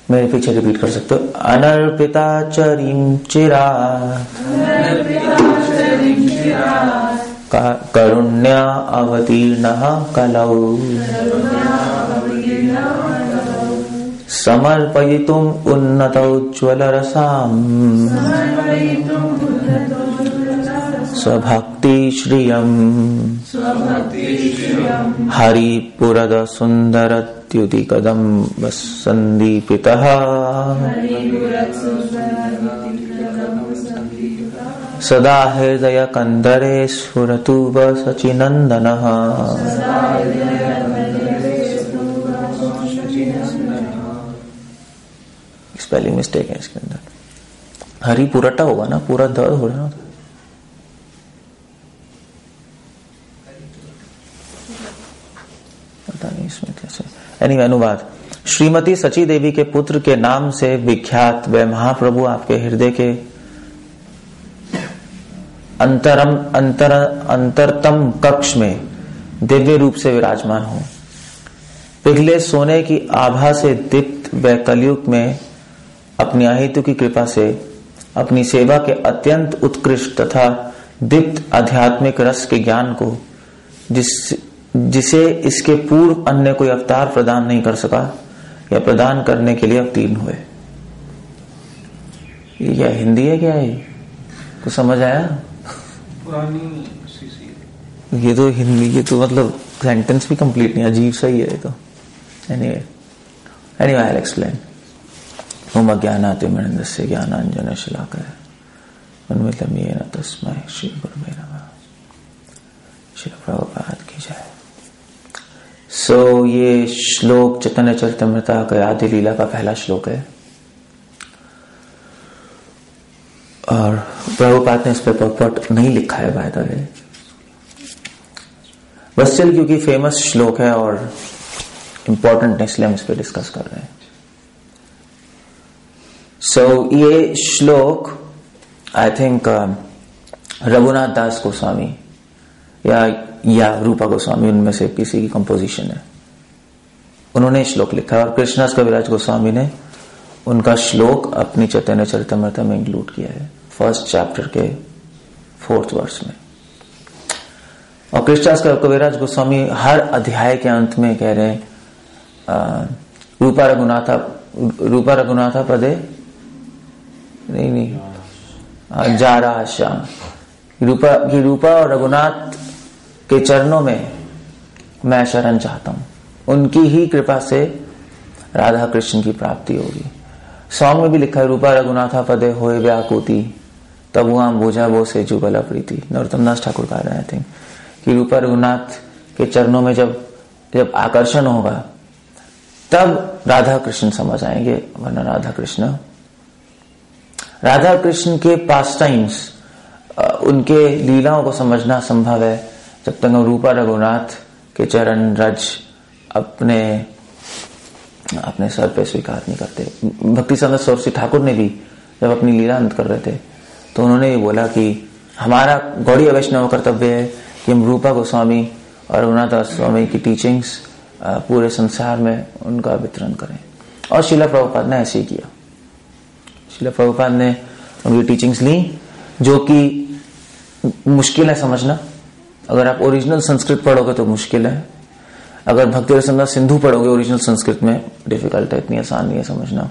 मेरे पीछे रिपीट कर सकते हो। अनर्पिता चरीम चिरा करुण्य अवतीर्ण कलौ समर्पयितुम् उन्नतोज्ज्वल रसाम् स्वभक्ति श्रियम् हरिपुरद सुन्दरत्युति कदम्ब सन्दीपितः सदा हृदय कंदरे स्फुरतु सचिनंदनः। स्पेलिंग मिस्टेक है इसके अंदर, हरी पुरटा होगा ना, पूरा द हो रहा है, पता नहीं इसमें कैसे। एनीवे, अनुवाद। श्रीमती सची देवी के पुत्र के नाम से विख्यात वे महाप्रभु आपके हृदय के अंतरतम कक्ष में दिव्य रूप से विराजमान हो। पिघले सोने की आभा से दीप्त व कलयुग में अपनी अहेतु की कृपा से अपनी सेवा के अत्यंत उत्कृष्ट तथा दीप्त आध्यात्मिक रस के ज्ञान को जिसे इसके पूर्व अन्य कोई अवतार प्रदान नहीं कर सका या प्रदान करने के लिए अवतीर्ण हुए। ये क्या हिंदी है क्या है? कुछ समझ आया? पुरानी ये तो हिंदी, ये तो मतलब सेंटेंस भी कंप्लीट नहीं, अजीब सा ही है ये तो। Anyway I will explain. ओम अज्ञानातिमिरन्दस्य ज्ञानांजन शलाकया उन्मिलितं येन तस्मै श्री गुरुवे नमः। श्री प्रभुपाद की जय। ये श्लोक चैतन्य चरितामृत का आदि लीला का पहला श्लोक है और प्रभुपाद ने इस पर परपट नहीं लिखा है बाय द वे, बस स्टिल क्योंकि फेमस श्लोक है और इंपॉर्टेंट है इसलिए हम इस पर डिस्कस कर रहे हैं। ये श्लोक आई थिंक रघुनाथ दास गोस्वामी या रूपा गोस्वामी, उनमें से किसी की कंपोजिशन है। उन्होंने श्लोक लिखा है और कृष्णदास कविराज गोस्वामी ने उनका श्लोक अपनी चैतन्य चरितामृत में इंक्लूड किया है, फर्स्ट चैप्टर के 4th वर्स में। और कृष्णदास कविराज गोस्वामी हर अध्याय के अंत में कह रहे हैं रूपा रघुनाथा पदे नहीं जा रहा श्याम। रूपा और रघुनाथ के चरणों में मैं शरण चाहता हूं, उनकी ही कृपा से राधा कृष्ण की प्राप्ति होगी। सॉन्ग में भी लिखा है रूपा रघुनाथा पदे होए व्याकुति तब वहां बोझा वो से जुगला प्रीति। नरोत्तम दास ठाकुर कह रहे हैं आई थिंक कि रूपा रघुनाथ के चरणों में जब आकर्षण होगा तब राधा कृष्ण समझ आएंगे, वरना राधा कृष्ण के पास टाइम्स, उनके लीलाओं को समझना संभव है जब तक हम रूपा रघुनाथ के चरण रज अपने सर पे स्वीकार नहीं करते। भक्ति संत सरस्वती ठाकुर ने भी जब अपनी लीला अंत कर रहे थे तो उन्होंने भी बोला कि हमारा गौड़ीय वैष्णव कर्तव्य है कि हम रूपा गोस्वामी और रघुनाथ दास स्वामी की टीचिंग्स पूरे संसार में उनका वितरण करें। और श्रील प्रभुपाद ने ऐसे ही किया। श्रील प्रभुपाद ने उनकी टीचिंग्स ली, जो कि मुश्किल है समझना। अगर आप ओरिजिनल संस्कृत पढ़ोगे तो मुश्किल है, अगर भक्ति रसमदा सिंधु पढ़ोगे ओरिजिनल संस्कृत में डिफिकल्ट है, इतनी आसान नहीं है समझना।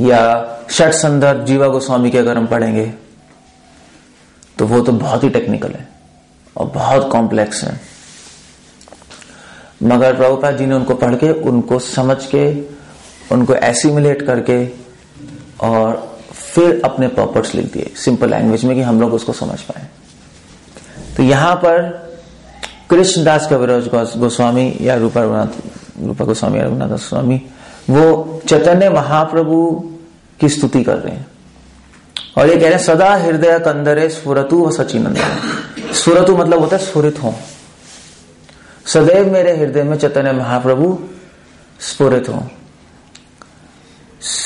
या षट संदर्भ जीवा गोस्वामी के अगर हम पढ़ेंगे तो वो तो बहुत ही टेक्निकल है और बहुत कॉम्प्लेक्स है। मगर प्रभुपाद जी ने उनको पढ़ के, उनको समझ के, उनको एसिमुलेट करके और फिर अपने पर्पस लिख दिए सिंपल लैंग्वेज में कि हम लोग उसको समझ पाए। तो यहां पर कृष्णदास कविराज गोस्वामी या रूपा गोस्वामी या रघुनाथ गोस्वामी वो चैतन्य महाप्रभु की स्तुति कर रहे हैं और ये कह रहे हैं सदा हृदय कंदरे स्फुरतु व सचिनंदन। स्फुरतु मतलब होता है स्फुरित हो, सदैव मेरे हृदय में चैतन्य महाप्रभु स्फुरित हो।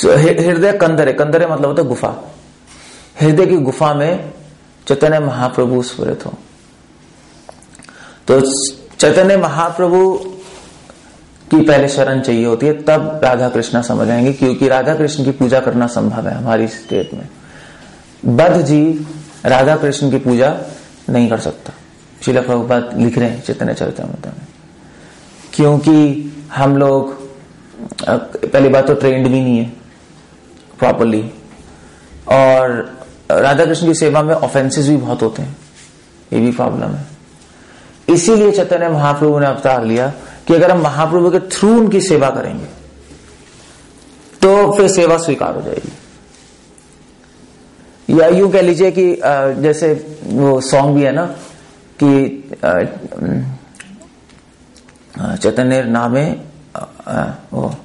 हृदय कंदरे, कंदरे मतलब होता है गुफा, हृदय की गुफा में चैतन्य महाप्रभु स्फुरित हो। तो चैतन्य महाप्रभु की पहले शरण चाहिए होती है, तब राधा कृष्णा समझ आएंगे, क्योंकि राधा कृष्ण की पूजा करना संभव है हमारी स्टेट में। बद्ध जीव राधा कृष्ण की पूजा नहीं कर सकता। श्रील प्रभुपाद लिख रहे हैं चैतन्य चरितामृत में, क्योंकि हम लोग पहली बात तो ट्रेंड भी नहीं है प्रॉपरली, और राधा कृष्ण की सेवा में ऑफेंसेस भी बहुत होते हैं, ये भी प्रॉब्लम है। इसीलिए चैतन्य महाप्रभु ने अवतार लिया कि अगर हम महाप्रभु के थ्रू उनकी सेवा करेंगे तो फिर सेवा स्वीकार हो जाएगी। या यूं कह लीजिए कि जैसे वो सॉन्ग भी है ना कि चैतन्य नामे वो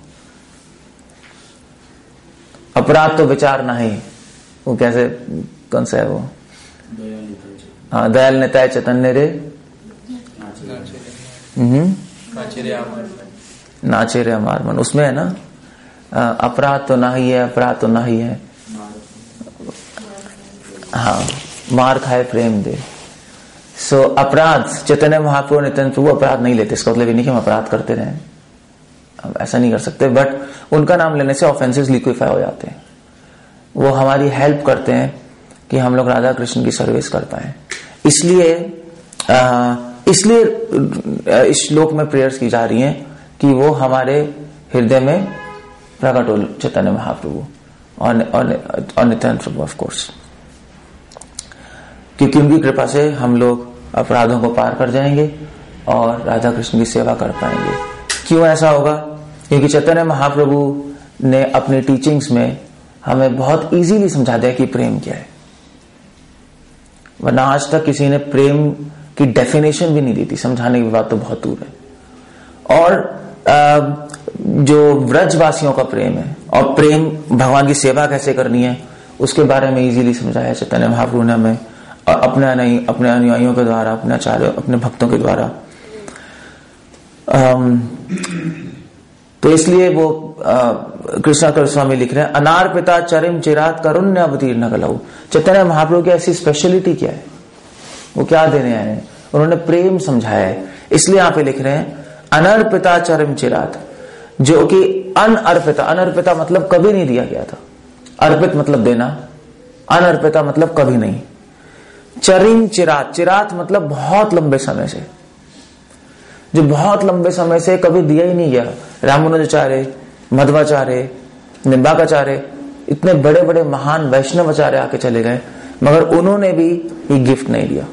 अपराध तो विचार नहीं, वो कैसे कौन सा है वो, हाँ, दयाल नेताय चैतन्य रे नाचे रे अमार मन, उसमें है ना अपराध तो ना ही है, अपराध तो ना ही है, हाँ, मार खाए प्रेम दे। सो अपराध चैतन्य महाप्रभु नित्यानंद प्रभु अपराध नहीं लेते, इसका मतलब ये नहीं कि हम अपराध करते रहे, हम ऐसा नहीं कर सकते, बट उनका नाम लेने से ऑफेंसेस लिक्विफाई हो जाते हैं। वो हमारी हेल्प करते हैं कि हम लोग राधा कृष्ण की सर्विस कर पाए। इसलिए इस श्लोक में प्रेयर्स की जा रही हैं कि वो हमारे हृदय में प्रकट हो, चैतन्य महाप्रभु और नित्यानंद प्रभु ऑफ कोर्स, क्योंकि उनकी कृपा से हम लोग अपराधों को पार कर जाएंगे और राधा कृष्ण की सेवा कर पाएंगे। क्यों ऐसा होगा? क्योंकि चैतन्य महाप्रभु ने अपनी टीचिंग्स में हमें बहुत इजीली समझा दिया कि प्रेम क्या है, वरना आज तक किसी ने प्रेम की डेफिनेशन भी नहीं दी थी, समझाने की बात तो बहुत दूर है। और जो व्रजवासियों का प्रेम है और प्रेम भगवान की सेवा कैसे करनी है उसके बारे में इजीली समझाया चैतन्य महाप्रभु ने हमें, अपने अनुयायियों के द्वारा, अपने आचार्यों, अपने भक्तों के द्वारा। तो इसलिए वो कृष्णा स्वामी लिख रहे हैं, अनार्पिता चरिम चिरात करुण्य अवतीर्ण कलऊ। चैतन्य महाप्रभु की ऐसी स्पेशलिटी क्या है, वो क्या देने आए हैं? उन्होंने प्रेम समझाया है, इसलिए यहां पे लिख रहे हैं अनर्पिता चरिम चिरात, जो कि अनअर्पिता, अनअर्पिता मतलब कभी नहीं दिया गया था, अर्पित मतलब देना, अनअर्पिता मतलब कभी नहीं, चरिम चिरात, चिरात मतलब बहुत लंबे समय से, जो बहुत लंबे समय से कभी दिया ही नहीं गया। रामानुजाचार्य, मध्वाचार्य, निम्बाकाचार्य, इतने बड़े बड़े महान वैष्णवाचार्य आके चले गए, मगर उन्होंने भी ये गिफ्ट नहीं दिया।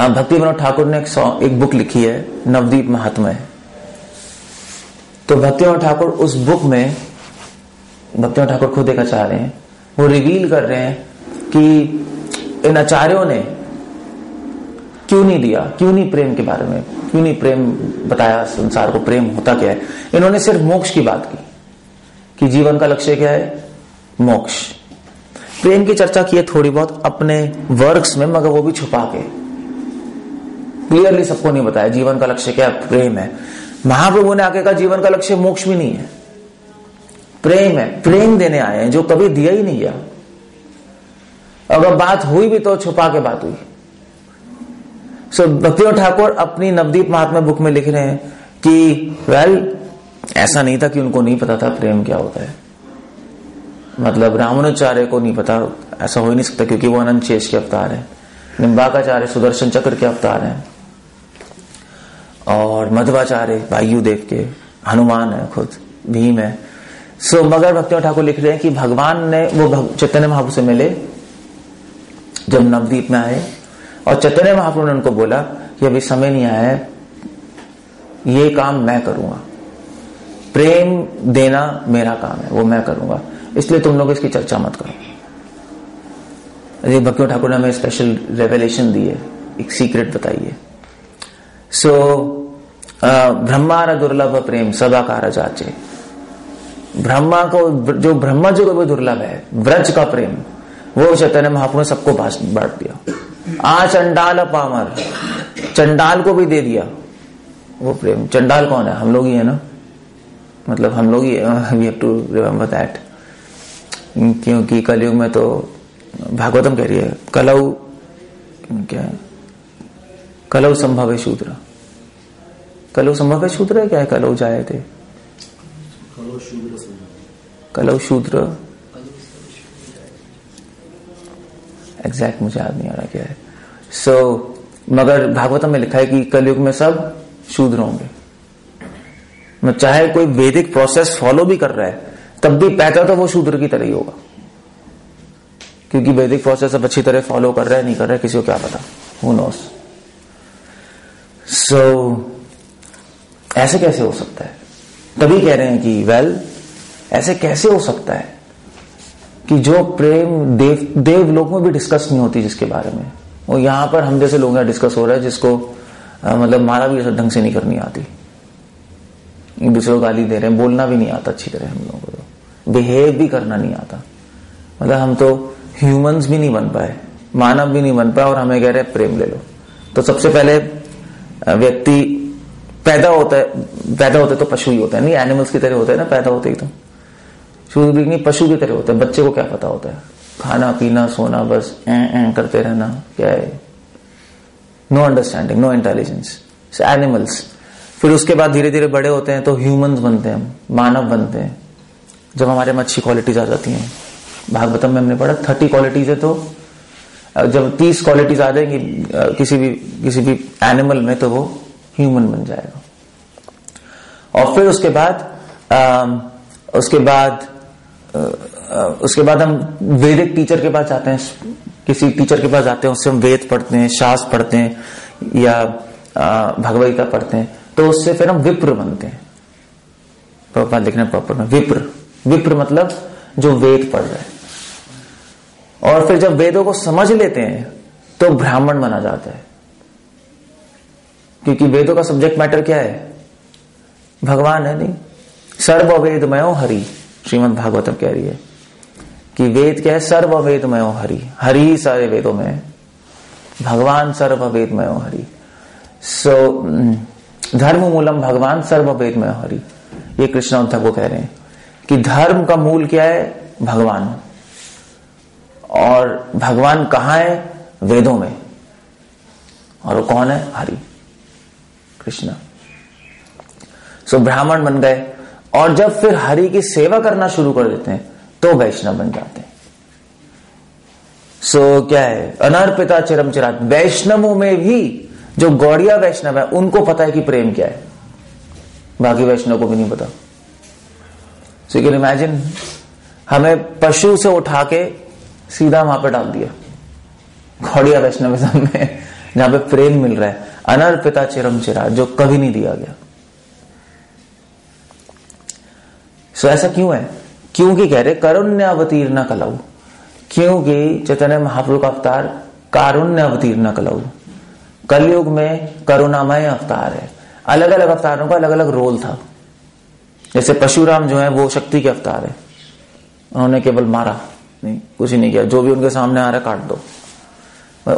भक्ति विनोद ठाकुर ने एक बुक लिखी है, नवदीप महात्म्य। तो भक्ति विनोद ठाकुर उस बुक में, भक्ति विनोद ठाकुर खुद एक आचार्य हैं, वो रिवील कर रहे हैं कि इन आचार्यों ने क्यों नहीं दिया, क्यों नहीं प्रेम के बारे में, क्यों नहीं प्रेम बताया संसार को, प्रेम होता क्या है। इन्होंने सिर्फ मोक्ष की बात की कि जीवन का लक्ष्य क्या है, मोक्ष। प्रेम की चर्चा की है थोड़ी बहुत अपने वर्क्स में, मगर वो भी छुपा के, क्लियरली सबको नहीं बताया जीवन का लक्ष्य क्या है, प्रेम है। महाप्रभु ने आके कहा जीवन का लक्ष्य मोक्ष भी नहीं है, प्रेम है, प्रेम देने आए हैं जो कभी दिया ही नहीं गया। अगर बात हुई भी तो छुपा के बात हुई। सो भक्ति ठाकुर अपनी नवदीप महात्म्य बुक में लिख रहे हैं कि ऐसा नहीं था कि उनको नहीं पता था प्रेम क्या होता है, मतलब रामानुजाचार्य को नहीं पता, ऐसा हो ही नहीं सकता, क्योंकि वो अनंत शेष के अवतार है, निम्बाकाचार्य सुदर्शन चक्र के अवतार हैं, और मध्वाचार्य वायुदेव के, हनुमान है खुद, भीम है। सो मगर भक्ति ठाकुर लिख रहे हैं कि भगवान ने, वो चैतन्य महाप्रभु से मिले जब नवदीप में आए, और चैतन्य महाप्रभु ने उनको बोला कि अभी समय नहीं आया है, ये काम मैं करूंगा, प्रेम देना मेरा काम है, वो मैं करूंगा, इसलिए तुम लोग इसकी चर्चा मत करो। भक्ति ठाकुर ने हमें स्पेशल रेवलेशन दी है, एक सीक्रेट बताई है। सो ब्रह्मार दुर्लभ प्रेम सदाकार जाचे, ब्रह्मा को, जो ब्रह्मा जो भी दुर्लभ है, व्रज का प्रेम, वो चैतन्य महाप्रभु ने सबको बांट दिया। आ चंडाल पामर, चंडाल को भी दे दिया वो प्रेम। चंडाल कौन है? हम लोग ही है ना, मतलब हम लोग ही, we have to remember that, क्योंकि कलयुग में तो भागवतम कह रही है कलौ, क्या है, कलौ संभव है शूद्र, कलौ संभव है शूद्र है क्या है? कलौ जाए थे, कलौ शूद्र, एग्जैक्ट मुझे याद नहीं आ रहा क्या है। मगर भागवतम में लिखा है कि कलयुग में सब शूद्र होंगे। मैं चाहे कोई वैदिक प्रोसेस फॉलो भी कर रहा है तब भी पैदा तो वो शूद्र की तरह ही होगा, क्योंकि वैदिक प्रोसेस अब अच्छी तरह फॉलो कर रहा है नहीं कर रहा है किसी को क्या पता, हु नोस। ऐसे कैसे हो सकता है? तभी कह रहे हैं कि ऐसे कैसे हो सकता है कि जो प्रेम देवलोक में भी डिस्कस नहीं होती जिसके बारे में, वो यहां पर हम जैसे लोग डिस्कस हो रहा है जिसको मतलब मारा भी ढंग से नहीं करनी आती, एक दूसरे को गाली दे रहे हैं, बोलना भी नहीं आता अच्छी तरह, हम लोगों को बिहेव भी करना नहीं आता। मतलब हम तो ह्यूमंस भी नहीं बन पाए, मानव भी नहीं बन पाए, और हमें कह रहे हैं प्रेम ले लो। तो सबसे पहले व्यक्ति पैदा होते तो पशु ही होता है, नहीं एनिमल्स की तरह होता है ना, पैदा होते ही तो शुरू भी नहीं, पशु की तरह होता है। बच्चे को क्या पता होता है? खाना पीना सोना, बस करते रहना, क्या है? No understanding, no intelligence, animals. फिर उसके बाद धीरे धीरे बड़े होते हैं तो ह्यूमंस बनते हैं, मानव बनते हैं, जब हमारे में अच्छी क्वालिटीज आ जाती हैं। भागवतम में हमने पढ़ा 30 क्वालिटीज है, तो जब 30 क्वालिटीज आ जाएंगी किसी भी एनिमल में तो वो ह्यूमन बन जाएगा। और फिर उसके बाद हम वैदिक टीचर के पास जाते हैं, किसी टीचर के पास जाते हैं, उससे हम वेद पढ़ते हैं, शास्त्र पढ़ते हैं या भगवद गीता पढ़ते हैं, तो उससे फिर हम विप्र बनते हैं। प्रॉपर लिखना प्रॉपर में, विप्र मतलब जो वेद पढ़ रहे हैं। और फिर जब वेदों को समझ लेते हैं तो ब्राह्मण बना जाता है, क्योंकि वेदों का सब्जेक्ट मैटर क्या है? भगवान है। नहीं, सर्ववेदमयो हरि, श्रीमद् भागवतम कह रही है कि वेद क्या है? सर्ववेदमयो हरि, हरि ही सारे वेदों में है, भगवान सर्ववेदमयो हरि। धर्म मूलम भगवान सर्ववेदमयो हरि, ये कृष्ण उद्धव को कह रहे हैं कि धर्म का मूल क्या है? भगवान। और भगवान कहां है? वेदों में। और वो कौन है? हरि, कृष्ण। ब्राह्मण बन गए, और जब फिर हरि की सेवा करना शुरू कर देते हैं तो वैष्णव बन जाते हैं। क्या है? अनर्पिता चिरम चिरात। वैष्णवों में भी जो गौड़िया वैष्णव है उनको पता है कि प्रेम क्या है, बाकी वैष्णव को भी नहीं पता। यू कैन इमेजिन, हमें पशु से उठा के सीधा वहां पे डाल दिया गौड़िया वैष्णविज्म में, जहां पे प्रेम मिल रहा है, अनर्पिता चिरम चिरात, जो कभी नहीं दिया गया। ऐसा क्यों है? क्योंकि कह रहे कारुण्य अवतीर्ण कलऊ, क्योंकि चैतन्य महाप्रभु का अवतार कारुण्य अवतीर्ण कलऊ, कलयुग में करुणामय अवतार है। अलग अलग अवतारों का अलग अलग रोल था। जैसे परशुराम जो है वो शक्ति के अवतार है, उन्होंने केवल मारा नहीं, कुछ ही नहीं किया, जो भी उनके सामने आ रहा है काट दो,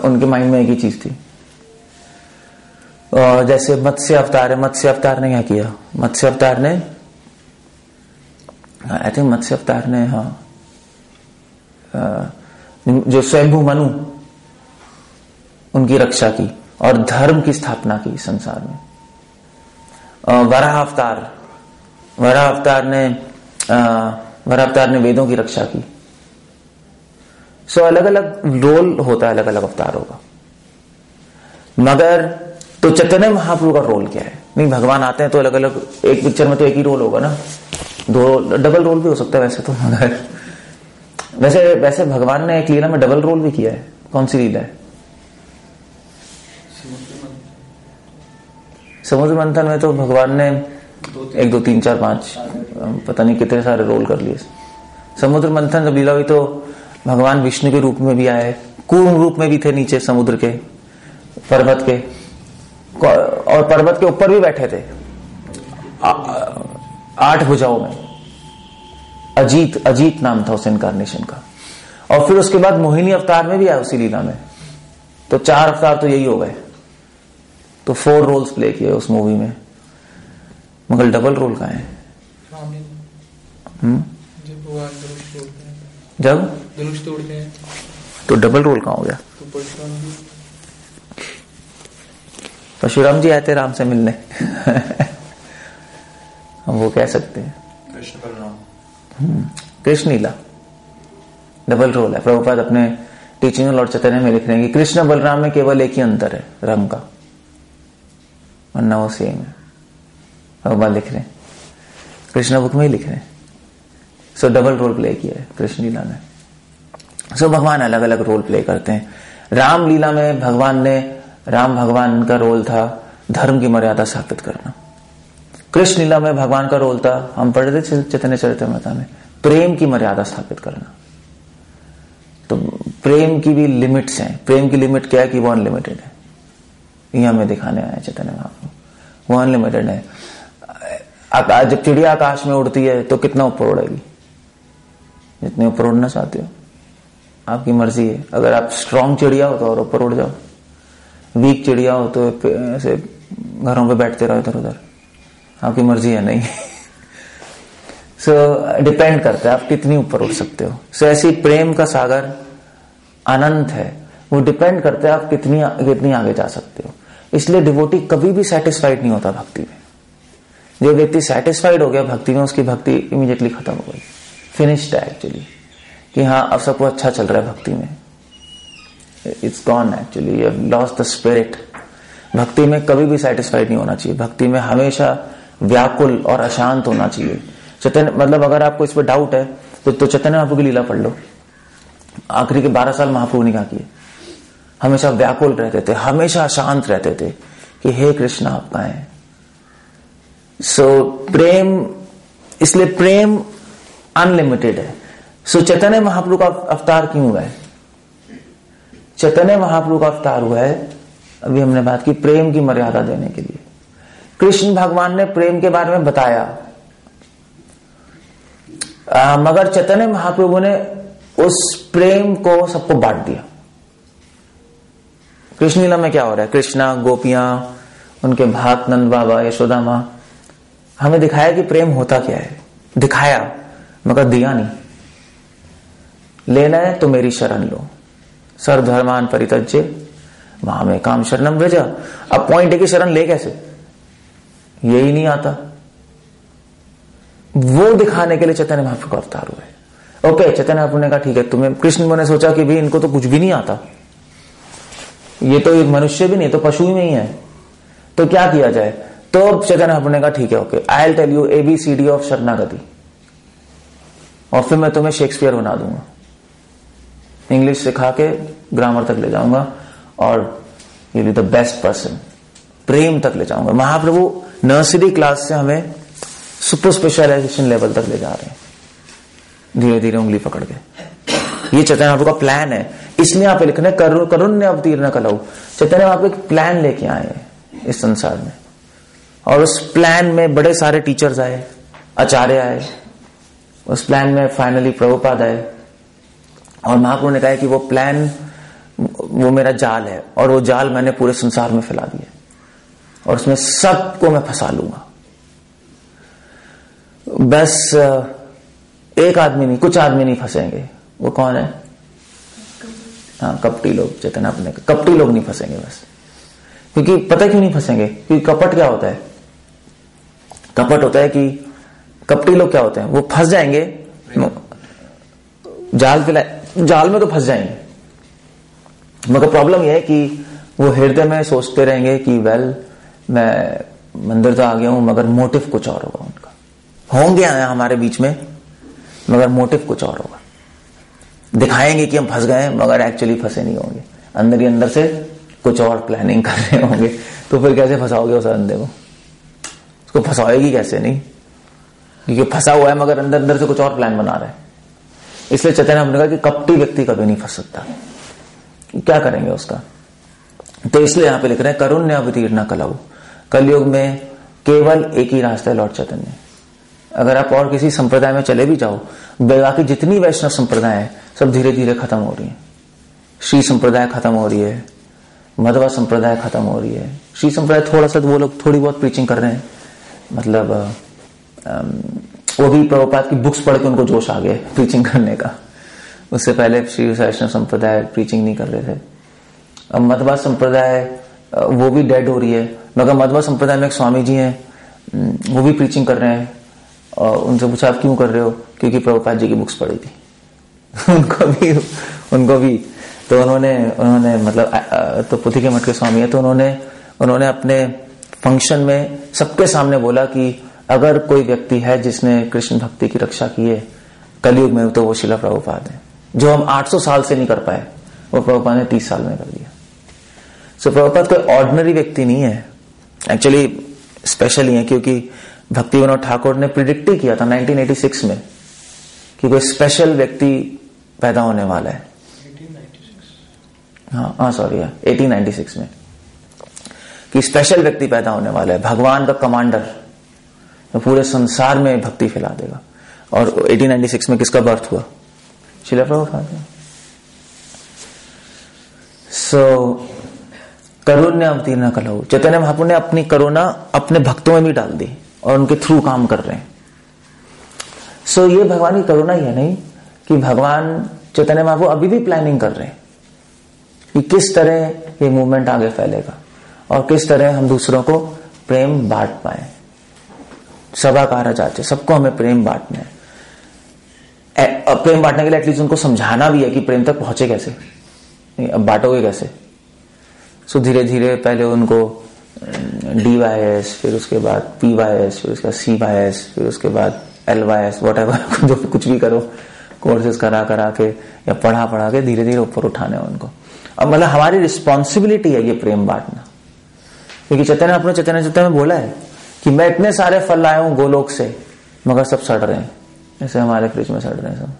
उनके माइंड में एक ही चीज थी। और जैसे मत्स्य अवतार है, मत्स्य अवतार ने क्या किया? मत्स्य अवतार ने, आई थिंक मत्स्य अवतार ने, जो स्वयंभू मनु, उनकी रक्षा की और धर्म की स्थापना की संसार में। वराह अवतार ने वेदों की रक्षा की। अलग अलग रोल होता है अलग अलग अवतारों का। मगर तो चैतन्य महाप्रभु का रोल क्या है? नहीं, भगवान आते हैं तो अलग अलग, एक पिक्चर में तो एक ही रोल होगा ना, दो डबल रोल भी हो सकता है वैसे तो। मगर वैसे भगवान ने एक लीला में डबल रोल भी किया है। कौन सी लीला है? समुद्र मंथन में तो भगवान ने 1 2 3 4 5 पता नहीं कितने सारे रोल कर लिए। समुद्र मंथन जब लीला हुई तो भगवान विष्णु के रूप में भी आए, कूर्म रूप में भी थे, नीचे समुद्र के पर्वत के, और पर्वत के ऊपर भी बैठे थे 8 भुजाओं में। अजीत नाम था उस इनकारनेशन का। और फिर उसके बाद मोहिनी अवतार में भी आया उसी लीला में, तो 4 अवतार तो यही हो गए। तो 4 रोल्स प्ले किए उस मूवी में, मगर डबल रोल कहां है? जब धनुष तोड़ते हैं तो डबल रोल कहां हो गया? परशुराम जी आए थे राम से मिलने हम वो कह सकते हैं। कृष्ण बलराम, कृष्ण लीला डबल रोल है। प्रभुपाद अपने टीचिंग लॉर्ड चैतन्य में लिख रहे हैं कि कृष्ण बलराम में केवल एक ही अंतर है, रंग का, वरना वो सेम है। प्रभुपाद लिख रहे हैं, कृष्ण बुक में ही लिख रहे हैं। सो डबल रोल प्ले किया है कृष्ण लीला में। सो भगवान अलग अलग रोल प्ले करते हैं। राम लीला में राम भगवान का रोल था धर्म की मर्यादा स्थापित करना। कृष्ण लीला में भगवान का रोल था, हम पढ़ रहे थे चैतन्य चरितामृत में, प्रेम की मर्यादा स्थापित करना। तो प्रेम की भी लिमिट्स हैं। प्रेम की लिमिट क्या है कि वो अनलिमिटेड है। ये हमें दिखाने आया चैतन्य महाप्रभु, वो अनलिमिटेड है। जब चिड़िया आकाश में उड़ती है तो कितना ऊपर उड़ेगी? जितने ऊपर उड़ना चाहते हो, आपकी मर्जी है। अगर आप स्ट्रांग चिड़िया हो तो और ऊपर उड़ जाओ, वीक चिड़िया हो तो ऐसे घरों पे बैठते रहो इधर उधर, आपकी मर्जी है नहीं। सो डिपेंड करता है आप कितनी ऊपर उठ सकते हो। सो ऐसी प्रेम का सागर अनंत है, वो डिपेंड करता है आप कितनी आगे जा सकते हो। इसलिए डिवोटी कभी भी सेटिस्फाइड नहीं होता भक्ति में। जो व्यक्ति सेटिस्फाइड हो गया भक्ति में, उसकी भक्ति इमीडिएटली खत्म हो गई, फिनिश्ड है एक्चुअली, कि हाँ अब सब कुछ अच्छा चल रहा है भक्ति में। It's gone actually, you have lost the spirit. भक्ति में कभी भी सेटिस्फाइड नहीं होना चाहिए। भक्ति में हमेशा व्याकुल और अशांत होना चाहिए। चैतन्य मतलब अगर आपको इस पर डाउट है तो चैतन्य महाप्रभु की लीला पढ़ लो। आखिरी के 12 साल महाप्रभु ने क्या किए? हमेशा व्याकुल रहते थे, हमेशा अशांत रहते थे कि हे कृष्ण आप कहां हैं। सो प्रेम, इसलिए प्रेम अनलिमिटेड है। सो चैतन्य महाप्रभु का अवतार क्यों हुआ है? चैतन्य महाप्रभु का अवतार हुआ है, अभी हमने बात की, प्रेम की मर्यादा देने के लिए। कृष्ण भगवान ने प्रेम के बारे में बताया, मगर चैतन्य महाप्रभु ने उस प्रेम को सबको बांट दिया। कृष्ण लीला में क्या हो रहा है? कृष्णा, गोपियां, उनके भात, नंद बाबा, यशोदा मां, हमें दिखाया कि प्रेम होता क्या है। दिखाया मगर दिया नहीं। लेना है तो मेरी शरण लो, सर्वधर्मान परित्यज्य मां में काम शरणम व्रज। अब पॉइंट है कि शरण ले कैसे, यही नहीं आता। वो दिखाने के लिए चैतन्य महाप्रभु का अवतार हुआ है। ओके, चैतन्य महाप्रभु ने कहा ठीक है, तुम्हें, कृष्ण ने सोचा कि भाई इनको तो कुछ भी नहीं आता, ये तो एक मनुष्य भी नहीं, तो पशु में ही है, तो क्या किया जाए? तो चैतन्य महाप्रभु ने कहा ठीक है, okay, I will tell you ABCD of शरणागति, और फिर मैं तुम्हें शेक्सपियर बना दूंगा, इंग्लिश सिखा के ग्रामर तक ले जाऊंगा, और you be the best person, प्रेम तक ले जाऊंगा। महाप्रभु नर्सरी क्लास से हमें सुपर स्पेशलाइजेशन लेवल तक ले जा रहे हैं, धीरे धीरे उंगली पकड़ के। ये चैतन्य महाप्रभु का प्लान है। इसलिए आप लिखने करुण ने अवतीर्ण कलऊ, चैतन्य महाप्रभु एक प्लान लेके आए हैं इस संसार में, और उस प्लान में बड़े सारे टीचर्स आए, आचार्य आए, उस प्लान में फाइनली प्रभुपाद आए, और महाप्रभु ने कहा कि वो प्लान, वो मेरा जाल है, और वो जाल मैंने पूरे संसार में फैला दिया, और उसमें सबको मैं फंसा लूंगा। बस एक आदमी नहीं, कुछ आदमी नहीं फंसेंगे। वो कौन है? हाँ, कपटी लोग। चैतन्य अपने कपटी लोग नहीं फंसेंगे बस। क्योंकि पता क्यों नहीं फंसेंगे? क्योंकि कपट क्या होता है? कपट होता है कि कपटी लोग क्या होते हैं, वो फंस जाएंगे जाल में, तो फंस जाएंगे, मगर प्रॉब्लम यह है कि वो हृदय में सोचते रहेंगे कि वेल, मैं मंदिर तो आ गया हूं, मगर मोटिव कुछ और होगा उनका। होंगे हमारे बीच में, मगर मोटिव कुछ और होगा। दिखाएंगे कि हम फंस गए, मगर एक्चुअली फंसे नहीं होंगे, अंदर ही अंदर से कुछ और प्लानिंग कर रहे होंगे। तो फिर कैसे फंसाओगे उस अंधे को? उसको फंसाएगी कैसे? नहीं, क्योंकि फंसा हुआ है मगर अंदर अंदर से कुछ और प्लान बना रहा है। इसलिए चैतन्य ने कहा कि कपटी व्यक्ति कभी नहीं फंस सकता। क्या करेंगे उसका? तो इसलिए यहां पे लिख रहे हैं करुण्य अवतीर्ण कलऊ। कलयुग में केवल एक ही रास्ता है, लॉर्ड चैतन्य। अगर आप और किसी संप्रदाय में चले भी जाओ, बाकी जितनी वैष्णव संप्रदाय है सब धीरे धीरे खत्म हो रही है। श्री संप्रदाय खत्म हो रही है, मध्वा संप्रदाय खत्म हो रही है। श्री संप्रदाय थोड़ा सा, वो लोग थोड़ी बहुत प्रीचिंग कर रहे हैं, मतलब वो भी प्रभुपाद की बुक्स पढ़ के उनको जोश आ गया प्रीचिंग करने का। उससे पहले श्री वैष्णव संप्रदाय प्रीचिंग नहीं कर रहे थे। अब मध्वा संप्रदाय वो भी डेड हो रही है। मगर मध्व संप्रदाय में एक स्वामी जी हैं, वो भी प्रीचिंग कर रहे हैं, और उनसे पूछा आप क्यों कर रहे हो? क्योंकि प्रभुपाद जी की बुक्स पढ़ी थी। उनको भी तो उन्होंने मतलब तो पुथी के मठ के स्वामी है, तो उन्होंने अपने फंक्शन में सबके सामने बोला कि अगर कोई व्यक्ति है जिसने कृष्ण भक्ति की रक्षा की है कलयुग में, तो वो शिला प्रभुपाद है। जो हम 800 साल से नहीं कर पाए, वो प्रभुपाद ने 30 साल में कर दिया। सो प्रभुपाद कोई ऑर्डिनरी व्यक्ति नहीं है, एक्चुअली स्पेशल ही है, क्योंकि भक्ति विनोद ठाकुर ने प्रिडिक्ट ही किया था 1986 में कि कोई स्पेशल व्यक्ति पैदा होने वाला है। 1896 में कि स्पेशल व्यक्ति पैदा होने वाला है, भगवान का कमांडर, तो पूरे संसार में भक्ति फैला देगा। और 1896 में किसका बर्थ हुआ? शिला प्रभुपाद। सो करुण्य अवतीर्ण कलहु, चैतन्य महाप्रभु ने अपनी करुणा अपने भक्तों में भी डाल दी और उनके थ्रू काम कर रहे हैं। सो ये भगवान की करुणा ही है, नहीं कि भगवान चैतन्य महाप्रभु अभी भी प्लानिंग कर रहे हैं कि किस तरह ये मूवमेंट आगे फैलेगा और किस तरह हम दूसरों को प्रेम बांट पाए। सभा कहा जाते, सबको हमें प्रेम बांटना है। प्रेम बांटने के लिए एटलीस्ट उनको समझाना भी है कि प्रेम तक पहुंचे कैसे, अब बांटोगे कैसे। सो धीरे धीरे पहले उनको DYS, फिर उसके बाद PYS, फिर उसके बाद CYS, फिर उसके बाद LYS, व्हाटएवर, जो कुछ भी करो, कोर्सेज करा के या पढ़ा के धीरे धीरे ऊपर उठाने उनको। अब मतलब हमारी रिस्पॉन्सिबिलिटी है ये प्रेम बांटना, क्योंकि चैतन्य अपने चैतन्य में बोला है कि मैं इतने सारे फल लाया हूं गोलोक से, मगर सब सड़ रहे हैं, जैसे हमारे फ्रिज में सड़ रहे हैं सब।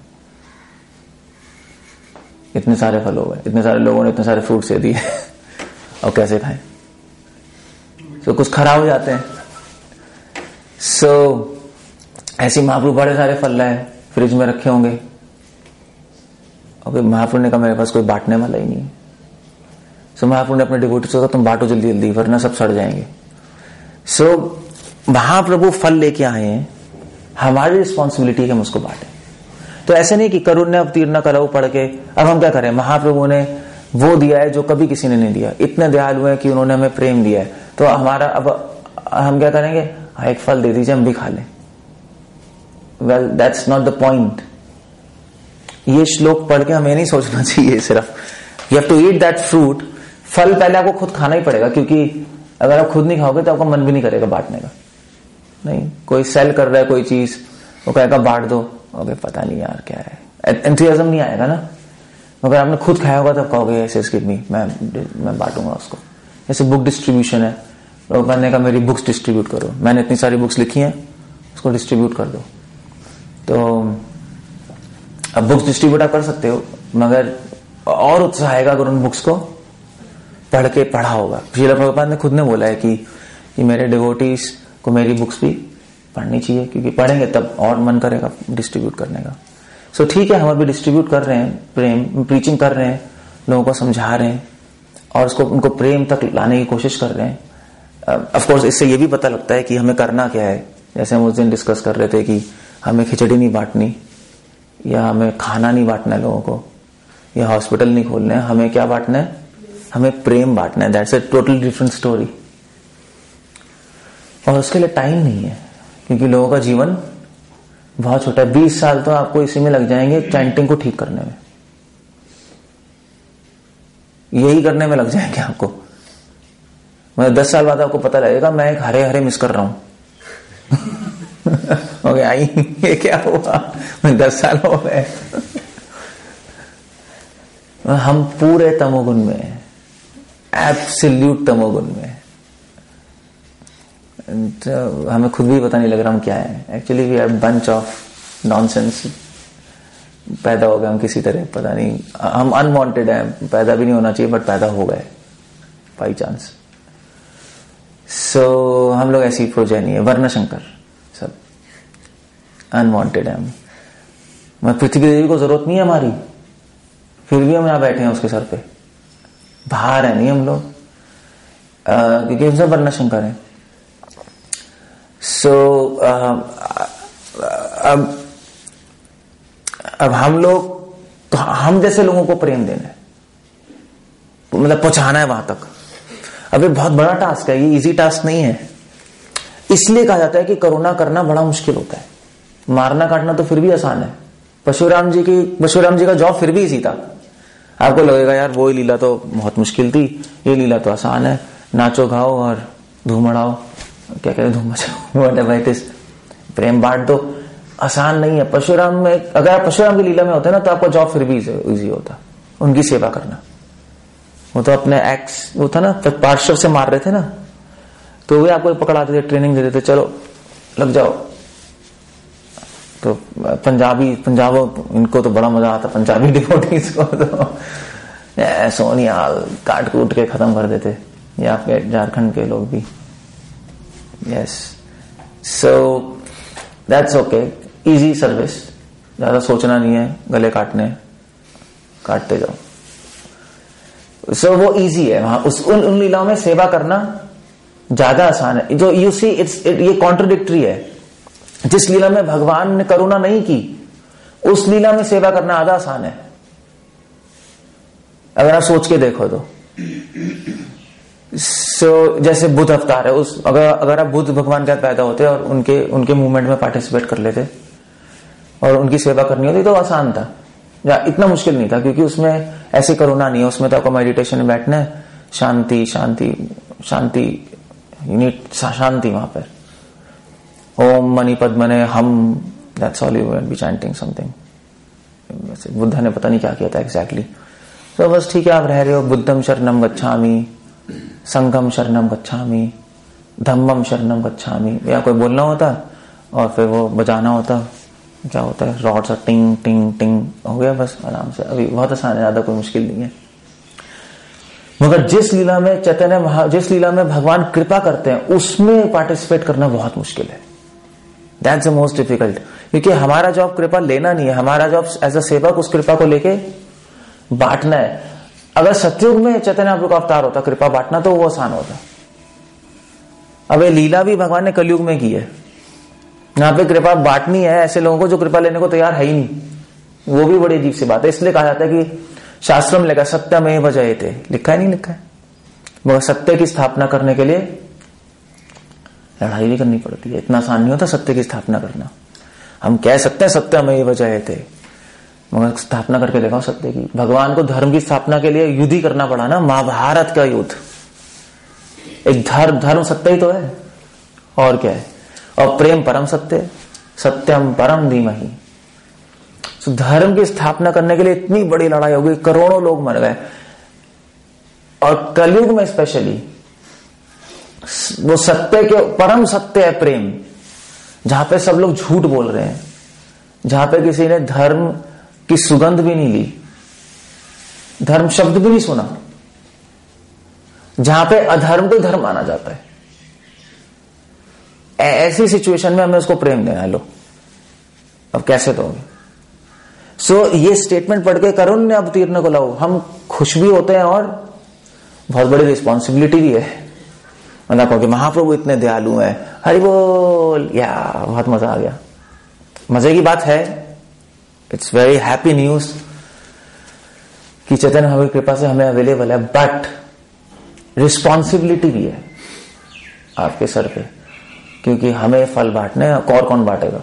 इतने सारे फल हो गए, इतने सारे लोगों ने इतने सारे फ्रूट दे दिए और कैसे खाएं? तो कुछ खराब हो जाते हैं। सो ऐसे महाप्रभु बड़े सारे फल लाए, फ्रिज में रखे होंगे, और महाप्रभु ने कहा मेरे पास कोई बांटने वाला ही नहीं है। सो महाप्रभु ने अपने डिवोटीज को कहा तुम बांटो जल्दी जल्दी, वरना सब सड़ जाएंगे। सो महाप्रभु फल लेके आए हैं, हमारी रिस्पॉन्सिबिलिटी है कि हम उसको बांटे। तो ऐसे नहीं कि करुण्य अवतीर्ण कलहु पढ़ के अब हम क्या करें, महाप्रभु ने वो दिया है जो कभी किसी ने नहीं दिया, इतने दयालु हैं कि उन्होंने हमें प्रेम दिया है, तो हमारा अब हम क्या करेंगे, एक फल दे दीजिए हम भी खा लें। Well that's not the point. ये श्लोक पढ़ के हमें नहीं सोचना चाहिए सिर्फ you have to eat that fruit. फल पहले आपको खुद खाना ही पड़ेगा, क्योंकि अगर आप खुद नहीं खाओगे तो आपका मन भी नहीं करेगा बांटने का। नहीं, कोई सेल कर रहा है कोई चीज, वो कहेगा बांट दो, ओके पता नहीं यार क्या है, एंथुसियाज्म नहीं आएगा ना। अगर आपने खुद खाया होगा तब कहोगे ऐसे गिव मी, मैं बांटूंगा उसको। जैसे बुक डिस्ट्रीब्यूशन है, तो कहने का मेरी बुक्स डिस्ट्रीब्यूट करो, मैंने इतनी सारी बुक्स लिखी हैं, उसको डिस्ट्रीब्यूट कर दो। तो अब बुक्स डिस्ट्रीब्यूट आप कर सकते हो, मगर और उत्साह आएगा अगर उन बुक्स को पढ़ के पढ़ा होगा। श्रील प्रभुपाद ने खुद ने बोला है कि मेरे डिवोटीज को मेरी बुक्स भी पढ़नी चाहिए, क्योंकि पढ़ेंगे तब और मन करेगा डिस्ट्रीब्यूट करने का। सो ठीक है, हम अभी डिस्ट्रीब्यूट कर रहे हैं, प्रेम प्रीचिंग कर रहे हैं, लोगों को समझा रहे हैं और उसको उनको प्रेम तक लाने की कोशिश कर रहे हैं। ऑफ कोर्स इससे ये भी पता लगता है कि हमें करना क्या है। जैसे हम उस दिन डिस्कस कर रहे थे कि हमें खिचड़ी नहीं बांटनी, या हमें खाना नहीं बांटना है लोगों को, या हॉस्पिटल नहीं खोलना है, हमें क्या बांटना है, हमें प्रेम बांटना है। That's a total different story. और उसके लिए टाइम नहीं है, क्योंकि लोगों का जीवन बहुत छोटा है। 20 साल तो आपको इसी में लग जाएंगे चैंटिंग को ठीक करने में, यही करने में लग जाएंगे आपको। मतलब 10 साल बाद आपको पता लगेगा मैं एक हरे हरे मिस कर रहा हूं। ओके आई ये क्या हुआ, 10 साल हो गए। हम पूरे तमोगुण में हैं, एब्सोल्यूट तमोगुण में। तो हमें खुद भी पता नहीं लग रहा हम क्या है। Actually we are bunch of nonsense. पैदा हो गए हम किसी तरह, पता नहीं, हम अनवांटेड हैं, पैदा भी नहीं होना चाहिए बट पैदा हो गए बाई चांस। सो हम लोग ऐसी प्रोजेनी है, वर्ण शंकर सब अनवांटेड है। हम पृथ्वी देवी को जरूरत नहीं है हमारी, फिर भी हम यहां बैठे हैं उसके सर पे, बाहर है नहीं हम लोग, क्योंकि हम सब वर्ण शंकर हैं। सो अब हम लोग तो हम जैसे लोगों को प्रेम देना है, मतलब पहुंचाना है वहां तक। अब ये बहुत बड़ा टास्क है, ये इजी टास्क नहीं है। इसलिए कहा जाता है कि करुणा करना बड़ा मुश्किल होता है। मारना काटना तो फिर भी आसान है। परशुराम जी का जॉब फिर भी इजी था। आपको लगेगा यार वो लीला तो बहुत मुश्किल थी, ये लीला तो आसान है, नाचो गाओ और धूम उड़ाओ, क्या कहते हैं, धूम मचाओ, व्हाटएवर इट इज, प्रेम बांट दो। आसान नहीं है। परशुराम में, अगर आप परशुराम की लीला में होते ना तो आपका जॉब फिर भी इजी होता, उनकी सेवा करना। वो तो अपने एक्स, वो था ना, पार्श्व से मार रहे थे ना, तो वे आपको पकड़ाते थे, ट्रेनिंग देते थे, चलो लग जाओ। तो पंजाब इनको तो बड़ा मजा आता, पंजाबी डिवोटीज को तो सोनियाल काट कूट के खत्म कर देते, या आपके झारखंड के लोग भी। Yes, so that's okay, easy service, ज्यादा सोचना नहीं है, गले काटते जाओ। सो वो इजी है। वहां उन लीलाओं में सेवा करना ज्यादा आसान है। जो यू सी ये कॉन्ट्रडिक्टरी है। जिस लीला में भगवान ने करुणा नहीं की, उस लीला में सेवा करना आधा आसान है, अगर आप सोच के देखो तो। जैसे बुद्ध अवतार है, अगर आप बुद्ध भगवान के पैदा होते और उनके मूवमेंट में पार्टिसिपेट कर लेते और उनकी सेवा करनी होती तो आसान था, या इतना मुश्किल नहीं था, क्योंकि उसमें ऐसी करुणा नहीं है। उसमें तो आपको मेडिटेशन में बैठना है, शांति शांति शांति, यूनिट शांति वहां पर। ओम मणि पद्मने हम, that's all you will be chanting something. Buddha ने पता नहीं क्या किया था एग्जैक्टली। तो बस ठीक है, आप रह रहे हो, बुद्धम शरणम गच्छामि, संघम शरणम गच्छामि, धम्मम शरणम गच्छामि, या कोई बोलना होता और फिर वो बजाना होता, क्या होता है, रॉड सा टिंग टिंग टिंग, हो गया बस आराम से। अभी बहुत आसान है, ज्यादा कोई मुश्किल नहीं है। मगर जिस लीला में भगवान कृपा करते हैं, उसमें पार्टिसिपेट करना बहुत मुश्किल है। दैट्स द मोस्ट डिफिकल्ट, क्योंकि हमारा जॉब कृपा लेना नहीं है, हमारा जॉब एज अ सेवक उस कृपा को लेके बांटना है। अगर सतयुग में चैतन्य महाप्रभु का अवतार होता कृपा बांटना, तो वो आसान होता। अब ये लीला भी भगवान ने कलयुग में की है, यहाँ पे कृपा बांटनी है ऐसे लोगों को जो कृपा लेने को तैयार है ही नहीं। वो भी बड़ी अजीब सी बात है। इसलिए कहा जाता है कि शास्त्र में लिखा सत्यमेव जयते, लिखा है नहीं लिखा है, मगर सत्य की स्थापना करने के लिए लड़ाई भी करनी पड़ती है। इतना आसान नहीं होता सत्य की स्थापना करना। हम कह सकते हैं सत्यमेव जयते, मगर स्थापना करके दिखाओ सत्य की। भगवान को धर्म की स्थापना के लिए युद्ध ही करना पड़ा ना, महाभारत का युद्ध। एक धर्म सत्य ही तो है, और क्या है, और प्रेम परम सत्य, सत्यम परम धीमहि। तो धर्म की स्थापना करने के लिए इतनी बड़ी लड़ाई हो गई, करोड़ों लोग मर गए। और कलयुग में स्पेशली वो सत्य के परम सत्य है प्रेम, जहां पे सब लोग झूठ बोल रहे हैं, जहां पे किसी ने धर्म की सुगंध भी नहीं ली, धर्म शब्द भी नहीं सुना, जहां पे अधर्म को धर्म माना जाता है। ऐसी सिचुएशन में हमें उसको प्रेम देना है। लो अब कैसे दोगे? सो ये स्टेटमेंट पढ़ के करुण्य अवतीर्ण को लाओ, हम खुश भी होते हैं और बहुत बड़ी रिस्पॉन्सिबिलिटी भी है। मतलब कहोगे महाप्रभु इतने दयालु हैं, हरि बोल, या बहुत मजा आ गया। मजे की बात है, इट्स वेरी हैप्पी न्यूज कि चैतन्य हमारी कृपा से हमें अवेलेबल है, बट रिस्पॉन्सिबिलिटी भी है आपके सर पे, क्योंकि हमें फल बांटने, और कौन बांटेगा?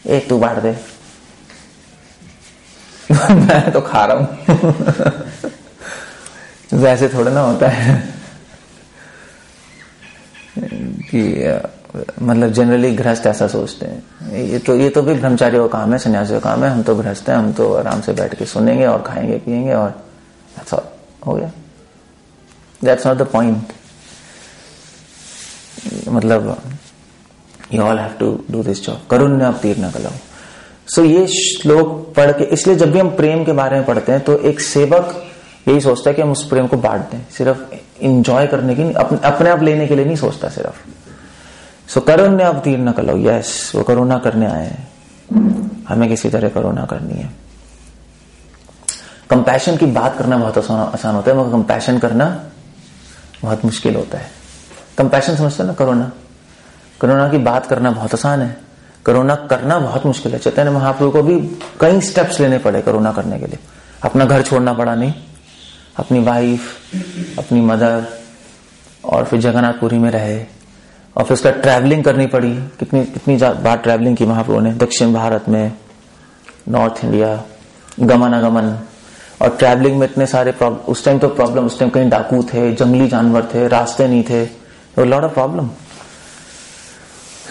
एक तू बांट दे मैं तो खा रहा हूं वैसे थोड़ा ना होता है कि मतलब जनरली गृहस्थ ऐसा सोचते हैं। ये तो भी ब्रह्मचारी का काम है, सन्यासी का काम है। हम तो गृहस्थ हैं, हम तो आराम से बैठ के सुनेंगे और खाएंगे पिएंगे और that's all, हो गया। That's not the point. मतलब you all have to do this job, करुण्य अवतीर्ण कलाओ। सो ये श्लोक पढ़ के, इसलिए जब भी हम प्रेम के बारे में पढ़ते हैं तो एक सेवक यही सोचता है कि हम उस प्रेम को बांट दें, सिर्फ इंजॉय करने की, अपने आप लेने के लिए नहीं सोचता सिर्फ। सो करुण्य अवतीर्ण कलाओ, यस, वो करुणा करने आए हैं, हमें किसी तरह करुणा करनी है। कंपैशन की बात करना बहुत आसान होता है, मगर कंपैशन करना बहुत मुश्किल होता है। कंपैशन समझते हैं ना, करुणा की बात करना बहुत आसान है, करुणा करना बहुत मुश्किल है। चैतन्य महाप्रभु को भी कई स्टेप्स लेने पड़े करुणा करने के लिए। अपना घर छोड़ना पड़ा नहीं, अपनी वाइफ, अपनी मदर, और फिर जगन्नाथपुरी में रहे, और फिर उसका ट्रैवलिंग करनी पड़ी। कितनी बार ट्रैवलिंग की महाप्रभु ने, दक्षिण भारत में, नॉर्थ इंडिया, गमनागमन। और ट्रैवलिंग में इतने सारे प्रॉब्लम, उस टाइम तो प्रॉब्लम, उस टाइम कहीं डाकू थे, जंगली जानवर थे, रास्ते नहीं थे, लॉट ऑफ प्रॉब्लम।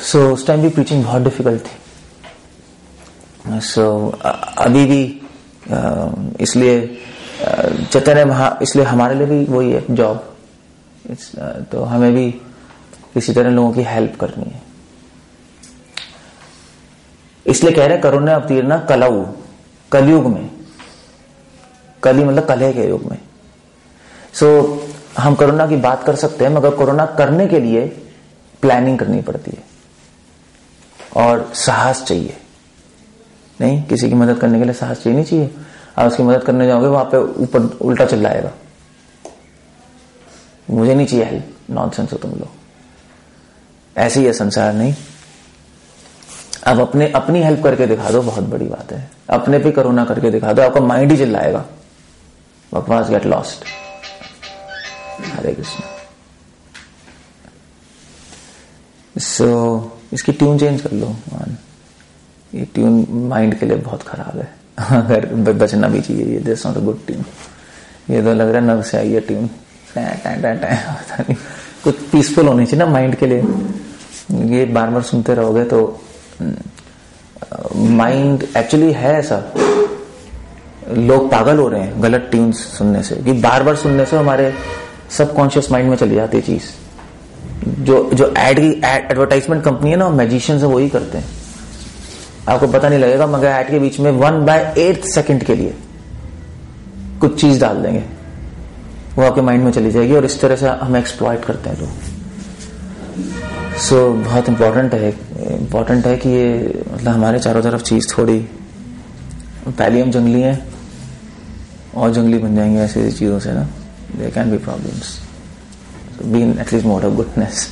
सो उस टाइम भी प्रीचिंग बहुत डिफिकल्ट थी। सो अभी भी इसलिए चैतन्य इसलिए हमारे लिए भी वही है जॉब। तो हमें भी किसी तरह लोगों की हेल्प करनी है। इसलिए कह रहे करुणा अवतीर्णा कलऊ, कलयुग में, कली मतलब कलह के युग में। सो हम करुणा की बात कर सकते हैं, मगर करुणा करने के लिए प्लानिंग करनी पड़ती है और साहस चाहिए। नहीं, किसी की मदद करने के लिए साहस चाहिए नहीं चाहिए। आप उसकी मदद करने जाओगे, वहां पे ऊपर उल्टा चिल्लाएगा, मुझे नहीं चाहिए हेल्प, नॉनसेंस हो तुम लोग। ऐसे ही है संसार। नहीं, अब अपनी हेल्प करके दिखा दो, बहुत बड़ी बात है। अपने पे करुणा करके दिखा दो, आपका माइंड ही चिल्लाएगा, बकवास, गेट लॉस्ट। हरे कृष्ण। सो इसकी ट्यून चेंज कर लो। ये ट्यून माइंड के लिए बहुत खराब है, अगर बचना भी चाहिए। ये this not a good tune. ये तो लग रहा है नर्व से आई है ट्यून, पता नहीं। कुछ पीसफुल होनी चाहिए ना माइंड के लिए। ये बार बार सुनते रहोगे तो माइंड एक्चुअली है ऐसा, लोग पागल हो रहे हैं गलत ट्यून्स सुनने से, कि बार बार सुनने से हमारे सबकॉन्शियस माइंड में चली जाती है चीज। जो एडवर्टाइजमेंट कंपनी है ना, मैजिशियन से वही करते हैं। आपको पता नहीं लगेगा, मगर एड के बीच में 1/8 सेकंड के लिए कुछ चीज डाल देंगे, वो आपके माइंड में चली जाएगी, और इस तरह से हम एक्सप्लॉइट करते हैं लोग। सो बहुत इंपॉर्टेंट है कि ये मतलब हमारे चारों तरफ चीज थोड़ी, पहले हम जंगली हैं और जंगली बन जाएंगे ऐसी चीजों से ना। There can be problems, be in at least mode of goodness.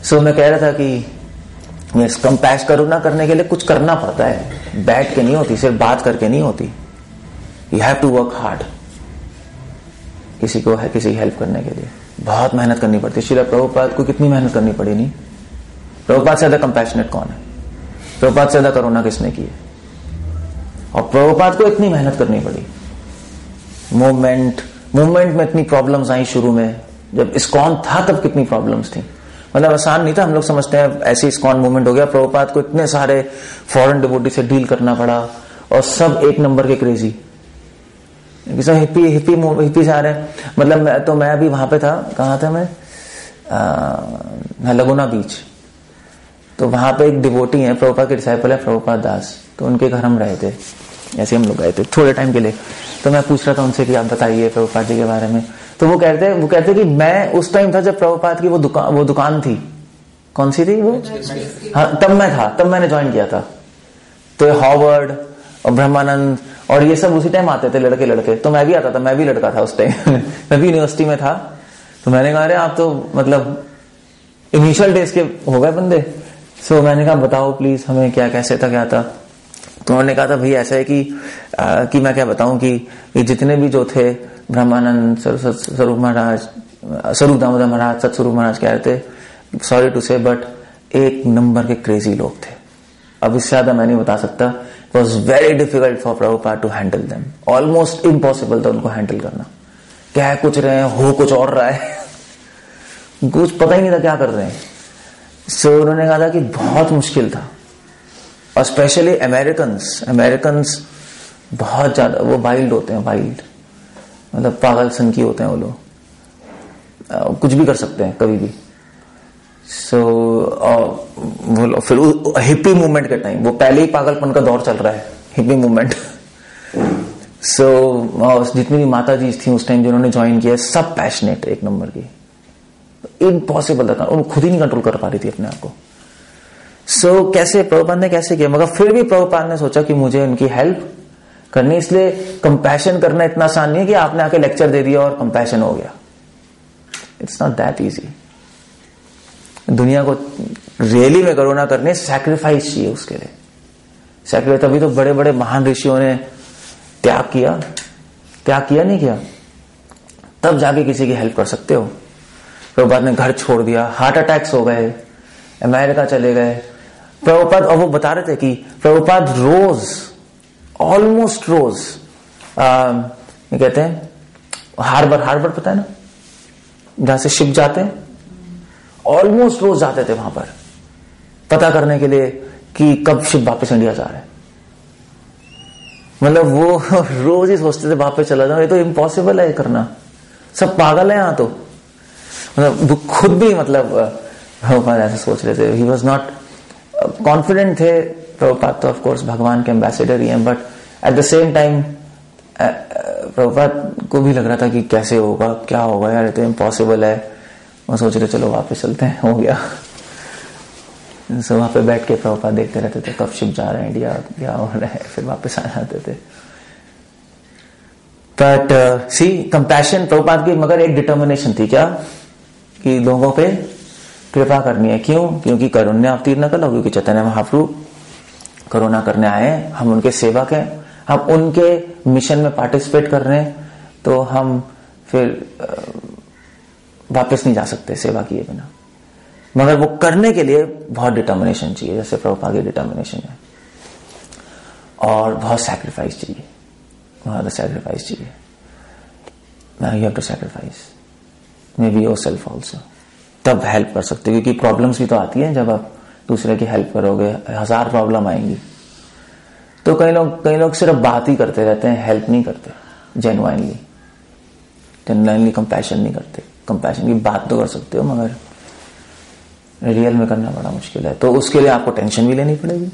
So मैं कह रहा था कि कंपैश करुणा करने के लिए कुछ करना पड़ता है, बैठ के नहीं होती, सिर्फ बात करके नहीं होती। You have to work hard. किसी की हेल्प करने के लिए बहुत मेहनत करनी पड़ती है। श्रील प्रभुपाद को कितनी मेहनत करनी पड़ी। नहीं, प्रभुपाद से ज्यादा कंपैशनेट कौन है? प्रभुपाद से ज्यादा करुणा किसने की है? और प्रभुपाद को इतनी मेहनत करनी पड़ी। मूवमेंट में इतनी प्रॉब्लम्स आई शुरू में, जब इस्कॉन था तब कितनी प्रॉब्लम्स थी। मतलब आसान नहीं था। हम लोग समझते हैं ऐसे इस्कॉन मूवमेंट हो गया, प्रभुपाद को इतने सारे फॉरेन डिवोटी से डील करना पड़ा, और सब एक नंबर के क्रेजी, हिप्पी से आ रहे हैं। मतलब मैं अभी वहां पे था, कहाँ था मैं, लगुना बीच। तो वहां पे एक डिवोटी है, प्रभुपाद के डिसाइपल है, प्रभुपाद दास। तो उनके घर हम रहे थे, ऐसे हम लोग गए थे थोड़े टाइम के लिए। तो मैं पूछ रहा था उनसे कि आप बताइए प्रभुपाद जी के बारे में। तो वो कहते कि मैं उस टाइम था जब प्रभुपाद की वो दुकान थी। कौन सी थी वो? हाँ, तब मैं था, तब मैंने ज्वाइन किया था। तो हॉवर्ड और ब्रह्मानंद और ये सब उसी टाइम आते थे, लड़के। तो मैं भी आता था, मैं भी लड़का था उस टाइम मैं भी यूनिवर्सिटी में था। तो मैंने कहा अरे आप तो मतलब इनिशियल डेज के हो गए बंदे। सो मैंने कहा बताओ प्लीज हमें कैसे था, क्या था। तो उन्होंने कहा था भाई ऐसा है कि मैं क्या बताऊं कि ये जितने भी जो थे, ब्रह्मानंद, स्वरूप महाराज, स्वरूप दामोदर महाराज, सतस्वरूप महाराज, कह रहे थे सॉरी टू से बट एक नंबर के क्रेजी लोग थे। अब इससे ज्यादा मैं नहीं बता सकता। It was very difficult for Prabhupada to handle them, almost impossible था उनको हैंडल करना। क्या कुछ रहे हैं, हो कुछ और रहा है कुछ पता ही नहीं था क्या कर रहे हैं। सो उन्होंने कहा था कि बहुत मुश्किल था, और स्पेशली अमेरिकन्स बहुत ज्यादा वो वाइल्ड होते हैं, वाइल्ड मतलब पागल सन की होते हैं वो लोग, कुछ भी कर सकते हैं कभी भी। सो फिर हिप्पी मूवमेंट के टाइम, वो पहले ही पागलपन का दौर चल रहा है, हिप्पी मूवमेंट। सो जितनी भी माता जी थी उस टाइम जिन्होंने ज्वाइन किया, सब पैशनेट एक नंबर की। इम्पॉसिबल था, वो खुद ही नहीं कंट्रोल कर पा रही थी अपने आप को। सो कैसे प्रभुपाद ने कैसे किया, मगर फिर भी प्रभुपाद ने सोचा कि मुझे उनकी हेल्प करनी। इसलिए कंपैशन करना इतना आसान नहीं है कि आपने आके लेक्चर दे दिया और कंपैशन हो गया। It's not that easy. दुनिया को रियली में करुणा करने सैक्रिफाइस चाहिए उसके लिए। सैक्रिफाइस, तभी तो बड़े बड़े महान ऋषियों ने त्याग किया नहीं किया, तब जाके किसी की हेल्प कर सकते हो। प्रभुपाद ने घर छोड़ दिया, हार्ट अटैक्स हो गए, अमेरिका चले गए प्रभुपाद। और वो बता रहे थे कि प्रभुपाद रोज, ऑलमोस्ट रोज, ये कहते हैं हार्बर पता है ना, जहां से शिप जाते हैं, ऑलमोस्ट रोज जाते थे वहां पर पता करने के लिए कि कब शिप वापस इंडिया जा रहा है। मतलब वो रोज ही सोचते थे वापस चला जाओ, ये तो इम्पॉसिबल है करना, सब पागल है यहां तो। मतलब वो खुद भी मतलब प्रभुपाद ऐसे सोच रहे थे। ही वॉज नॉट कॉन्फिडेंट थे प्रभुपाद, तो ऑफकोर्स भगवान के एम्बेसडर ही हैं, but at the same time Prabhupada को भी लग रहा था कि कैसे होगा, क्या होगा यार, ये तो इम्पॉसिबल है। वो सोच रहे चलो वापस चलते हैं, हो गया। सो वहां पे बैठ के प्रभुपाद देखते रहते थे कब शिप जा रहे हैं इंडिया, क्या हो रहा है, फिर वापस आ जाते थे। बट सी कंपैशन प्रभुपाद की मगर एक डिटर्मिनेशन थी, क्या कि लोगों पे कृपा करनी है। क्यों? क्योंकि करुण्या अवतीर्ण कलो, क्योंकि चैतन्य महाप्रभु करुणा करने आए हैं, हम उनके सेवक हैं, हम उनके मिशन में पार्टिसिपेट कर रहे हैं, तो हम फिर वापस नहीं जा सकते सेवा किए बिना। मगर वो करने के लिए बहुत डिटर्मिनेशन चाहिए, जैसे प्रभुपाद की डिटर्मिनेशन है, और बहुत सैक्रिफाइस चाहिए, बहुत सैक्रिफाइस चाहिए। You have to sacrifice may be your self also, तब हेल्प कर सकते, क्योंकि प्रॉब्लम्स भी तो आती हैं जब आप दूसरे की हेल्प करोगे, 1000 प्रॉब्लम आएंगी। तो कई लोग सिर्फ बात ही करते रहते हैं, हेल्प नहीं करते जेन्युइनली कंपैशन नहीं करते। कंपैशन की बात तो कर सकते हो, मगर रियल में करना बड़ा मुश्किल है। तो उसके लिए आपको टेंशन भी लेनी पड़ेगी।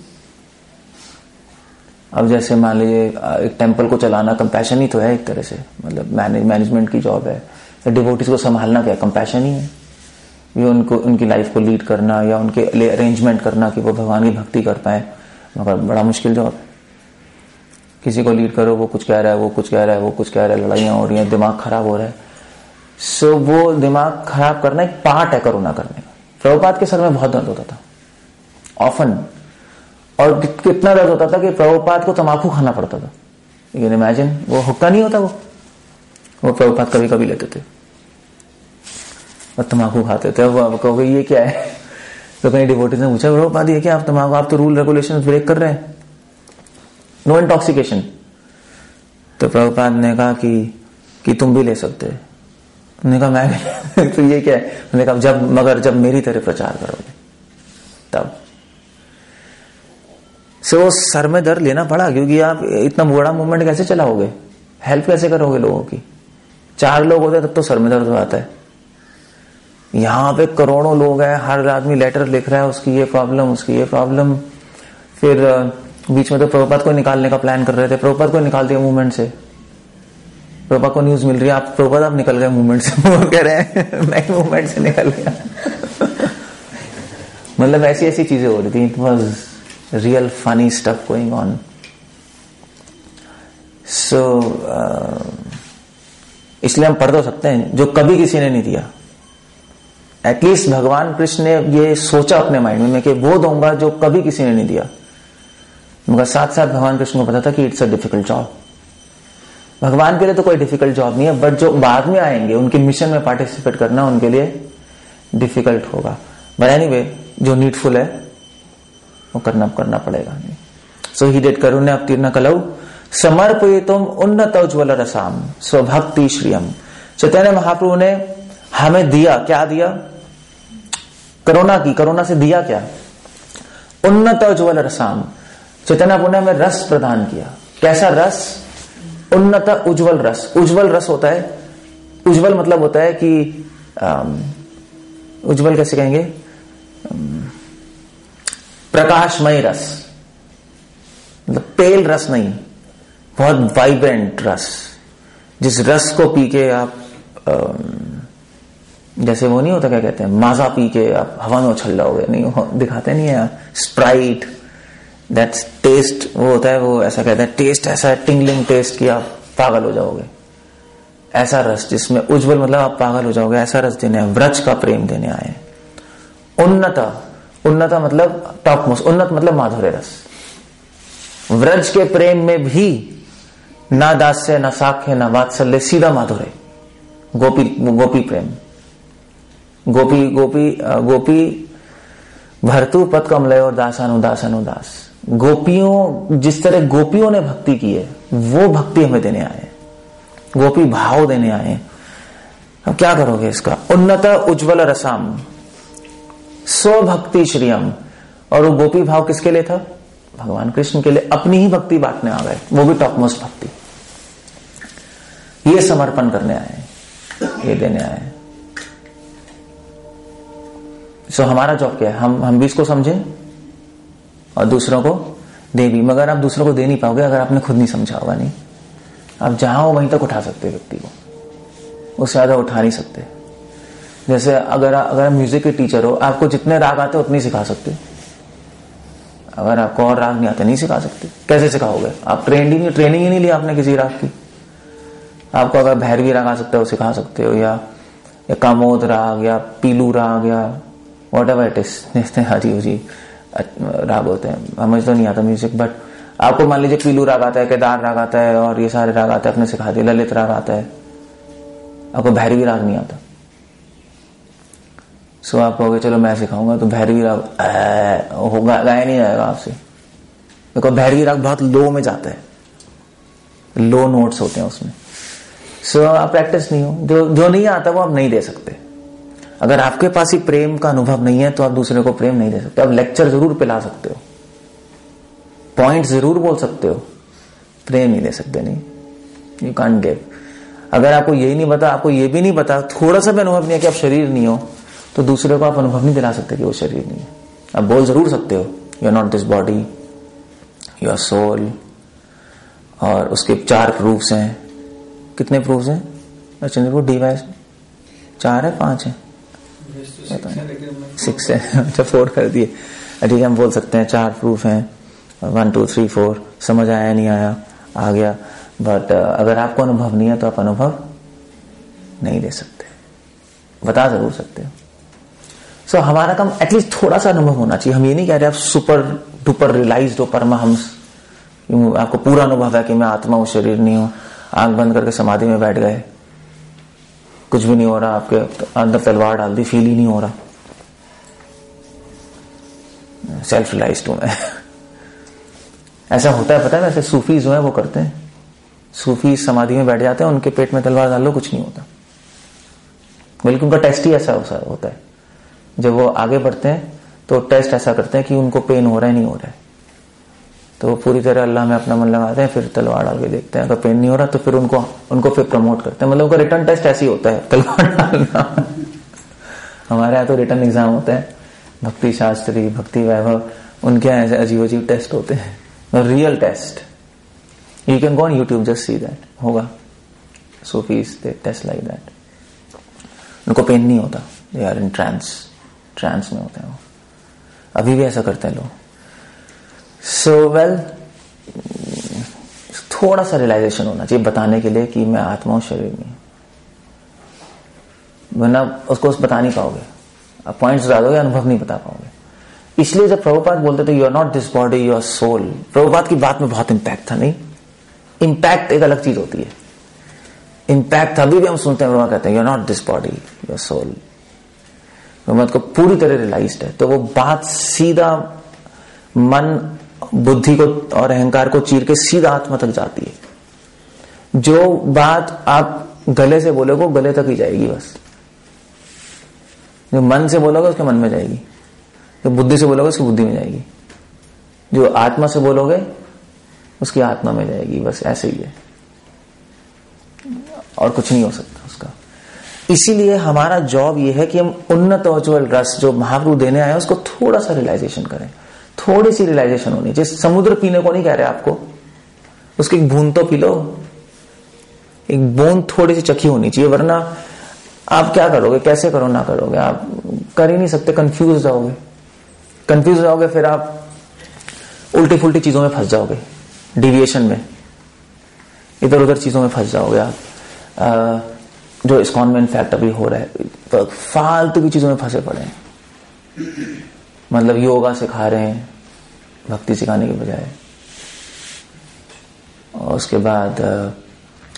अब जैसे मान लीजिए एक टेम्पल को चलाना कंपैशन ही तो है एक तरह से, मतलब मैनेजमेंट की जॉब है। तो डिवोटीज को संभालना क्या कंपैशन ही है, ये उनको उनकी लाइफ को लीड करना या उनके लिए अरेंजमेंट करना कि वो भगवान की भक्ति कर पाए, मगर बड़ा मुश्किल जॉब है। किसी को लीड करो, वो कुछ कह रहा है, वो कुछ कह रहा है, वो कुछ कह रहा है, लड़ाइयां हो रही हैं, दिमाग खराब हो रहा है। सो वो दिमाग खराब करना एक पार्ट है करुणा करने का। प्रभुपाद के सर में बहुत दर्द होता था ऑफन, और कितना दर्द होता था कि प्रभुपाद को तंबाकू खाना पड़ता था। लेकिन इमेजिन, वो हुक्का नहीं होता, वो प्रभुपाद कभी कभी लेते थे और तंबाकू खाते थे। अब कहोगे ये क्या है, तो कहीं डिवोटीज ने पूछा प्रभुपाद ये क्या, आप तंबाकू, आप तो रूल रेगुलेशन ब्रेक कर रहे हैं, नो इंटॉक्सिकेशन। तो प्रभुपाद ने कहा कि तुम भी ले सकते हो। उन्होंने कहा मैं तो ये क्या है, उन्होंने कहा जब मेरी तरह प्रचार करोगे तब। वो सर में दर्द लेना पड़ा, क्योंकि आप इतना बड़ा मूवमेंट कैसे चलाओगे, हेल्प कैसे करोगे लोगों की। 4 लोग होते तब तो सर में दर्द हो जाता है, यहां पे करोड़ों लोग हैं, हर आदमी लेटर लिख रहा है, उसकी ये प्रॉब्लम, उसकी ये प्रॉब्लम। फिर बीच में तो प्रभुपाद को निकालने का प्लान कर रहे थे, प्रभुपाद को निकाल दिया मूवमेंट से। प्रभुपाद को न्यूज मिल रही है, आप प्रभुपाद आप निकल गए मूवमेंट से। वो कह रहे हैं मैं मूवमेंट से निकल गया। मतलब ऐसी ऐसी चीजें हो रही थी। It was real funny stuff going on. So इसलिए हम पढ़ तो सकते हैं जो कभी किसी ने नहीं दिया। एटलीस्ट भगवान कृष्ण ने ये सोचा अपने माइंड में कि वो दूंगा जो कभी किसी ने नहीं दिया, मगर साथ साथ भगवान कृष्ण को पता था कि इट्स अ डिफिकल्ट जॉब। भगवान के लिए तो कोई डिफिकल्ट जॉब नहीं है, बट जो बाद में आएंगे उनके मिशन में पार्टिसिपेट करना उनके लिए डिफिकल्ट होगा। बट एनीवे जो नीडफुल है वो करना पड़ेगा। सो ही डिड करुण्या अवतीर्ण कलौ समर्पयितुम उन्नत उज्ज्वल रसाम स्वभक्ति श्रियम। चैतन्य महाप्रभु ने हमें दिया, क्या दिया, करुणा से दिया क्या, उन्नत उज्ज्वल रसाम। चैतन्य प्रभु ने हमें रस प्रदान किया। कैसा रस, उन्नत उज्ज्वल रस। उज्ज्वल रस होता है, उज्ज्वल मतलब होता है कि उज्ज्वल कैसे कहेंगे, प्रकाशमय रस, मतलब पेल रस नहीं, बहुत वाइब्रेंट रस। जिस रस को पी के आप जैसे वो नहीं होता, क्या कहते हैं, माजा पी के आप हवा में उछल जाओगे, नहीं दिखाते नहीं है स्प्राइट, दैट्स टेस्ट वो होता है, वो ऐसा कहते हैं टेस्ट ऐसा है, टिंगलिंग टेस्ट कि आप पागल हो जाओगे। ऐसा रस जिसमें उज्ज्वल मतलब आप पागल हो जाओगे, ऐसा रस देने आए, व्रज का प्रेम देने आए। उन्नत मतलब टॉप मोस्ट, उन्नत मतलब माधुर्य रस। व्रज के प्रेम में भी ना दास्य, ना साख्य, ना वात्सल्य, सीधा माधुर्य। गोपी प्रेम, गोपी भरतु पद कमलयो दासानुदास। गोपियों, जिस तरह गोपियों ने भक्ति की है वो भक्ति हमें देने आए, गोपी भाव देने आए। अब क्या करोगे इसका? उन्नत उज्ज्वल रसाम स्वभक्ति श्रियम। और वो गोपी भाव किसके लिए था? भगवान कृष्ण के लिए। अपनी ही भक्ति बांटने आ गए, वो भी टॉप मोस्ट भक्ति। ये समर्पण करने आए, ये देने आए। सो हमारा जॉब क्या है? हम भी इसको समझें और दूसरों को दे भी। मगर आप दूसरों को दे नहीं पाओगे अगर आपने खुद नहीं समझा होगा। नहीं, आप जहां हो वहीं तक उठा सकते व्यक्ति को, उससे ज्यादा उठा नहीं सकते। जैसे अगर आप म्यूजिक के टीचर हो, आपको जितने राग आते उतने सिखा सकते। अगर आपको और राग नहीं आते नहीं सिखा सकते। कैसे सिखाओगे? आप ट्रेनिंग ही नहीं लिया आपने किसी राग की। आपको अगर भैरवी राग आ सकता है वो सिखा सकते हो, या कामोद राग या पीलू राग या वॉट एवर इट इज, हरी राग होते हैं। हमें तो नहीं आता म्यूजिक, बट आपको मान लीजिए पीलू राग आता है, केदार राग आता है और ये सारे राग आते हैं, आपने सिखा दिया। ललित राग आता है, आपको भैरवी राग नहीं आता। सो आप कहोगे चलो मैं सिखाऊंगा, तो भैरवी राग होगा, गाया नहीं जाएगा आपसे, देखो भैरवी राग बहुत लो में जाता है, लो नोट्स होते हैं उसमें। सो आप प्रैक्टिस नहीं हो, जो नहीं आता वो आप नहीं दे सकते। अगर आपके पास ही प्रेम का अनुभव नहीं है तो आप दूसरे को प्रेम नहीं दे सकते। आप लेक्चर जरूर पिला सकते हो, पॉइंट जरूर बोल सकते हो, प्रेम नहीं दे सकते। नहीं, यू कांट गिव। अगर आपको यही नहीं पता, आपको ये भी नहीं पता, थोड़ा सा भी अनुभव नहीं है कि आप शरीर नहीं हो, तो दूसरे को आप अनुभव नहीं दिला सकते कि वो शरीर नहीं है। आप बोल जरूर सकते हो you are not this body, you are soul. और उसके 4 प्रूफ्स हैं। कितने प्रूफ्स हैं चंद्रपुर डिवाइस? 4 है 5 है? 6 है। अच्छा 4 कर दिए। ठीक है, हम बोल सकते हैं 4 प्रूफ हैं, 1 2 3 4। समझ आया नहीं आया, आ गया। बट अगर आपको अनुभव नहीं है तो आप अनुभव नहीं दे सकते, बता जरूर सकते हो। सो हमारा काम एटलीस्ट थोड़ा सा अनुभव होना चाहिए। हम ये नहीं कह रहे आप सुपर डुपर रियलाइज्ड हो, परमहंस, आपको पूरा अनुभव है कि मैं आत्मा हूं, शरीर नहीं हूं। आंख बंद करके समाधि में बैठ गए, कुछ भी नहीं हो रहा, आपके अंदर तलवार डाल दी, फील ही नहीं हो रहा, सेल्फ रियलाइज्ड हूं मैं। ऐसा होता है, पता है? वैसे सूफी जो है वो करते हैं। सूफी समाधि में बैठ जाते हैं, उनके पेट में तलवार डाल लो, कुछ नहीं होता। बल्कि उनका टेस्ट ही ऐसा होता है। जब वो आगे बढ़ते हैं तो टेस्ट ऐसा करते हैं कि उनको पेन हो रहा है नहीं हो रहा है, तो वो पूरी तरह अल्लाह में अपना मन लगाते हैं, फिर तलवार डाल के देखते हैं। अगर पेन नहीं हो रहा तो फिर उनको फिर प्रमोट करते हैं। मतलब उनका रिटर्न टेस्ट ऐसे ही होता है, तलवार डालना। हमारे यहाँ तो रिटर्न एग्जाम होता है, भक्ति शास्त्री, भक्ति वैभव, उनके यहाँ ऐसे अजीब अजीब टेस्ट होते हैं, real test. You can go on YouTube, just see that, होगा। सूफीज दे टेस्ट लाइक दैट। उनको पेन नहीं होता, दे आर इन ट्रांस में होते हैं वो। अभी भी ऐसा करते हैं लोग। सो वेल, थोड़ा सा रियलाइजेशन होना चाहिए बताने के लिए कि मैं आत्मा हूं, शरीर नहीं। वरना उसको बता नहीं पाओगे, आप पॉइंट्स बता दोगे, अनुभव नहीं बता पाओगे। इसलिए जब प्रभुपाद बोलते थे you are not this body, you are soul, Prabhupada की बात में बहुत इंपैक्ट था। नहीं, इंपैक्ट एक अलग चीज होती है। इंपैक्ट अभी भी हम सुनते हैं, प्रभुपाद कहते हैं you are not this body, you are soul. Prabhupada को पूरी तरह रियलाइज्ड है, तो वो बात सीधा मन, बुद्धि को और अहंकार को चीर के सीधा आत्मा तक जाती है। जो बात आप गले से बोलोगे गले तक ही जाएगी बस। जो मन से बोलोगे उसके मन में जाएगी, जो बुद्धि से बोलोगे उसकी बुद्धि में जाएगी, जो आत्मा से बोलोगे उसकी आत्मा में जाएगी। बस ऐसे ही है, और कुछ नहीं हो सकता उसका। इसीलिए हमारा जॉब यह है कि हम उन्नत उज्ज्वल रस जो महाप्रभु देने आए उसको थोड़ा सा रियलाइजेशन करें। थोड़ी सी रियलाइजेशन होनी चाहिए। समुद्र पीने को नहीं कह रहे आपको, उसकी एक बूंद तो पी लो, एक बूंद थोड़ी सी चखी होनी चाहिए। वरना आप क्या करोगे, कैसे करो ना करोगे, आप कर ही नहीं सकते, कंफ्यूज जाओगे, फिर आप उल्टी फुल्टी चीजों में फंस जाओगे, डिविएशन में, इधर उधर चीजों में फंस जाओगे आप। जो इस्कॉन में इनफैक्ट अभी हो रहा है, तो फालतू की चीजों में फंसे पड़े हैं। मतलब योगा सिखा रहे हैं भक्ति सिखाने के बजाय, और उसके बाद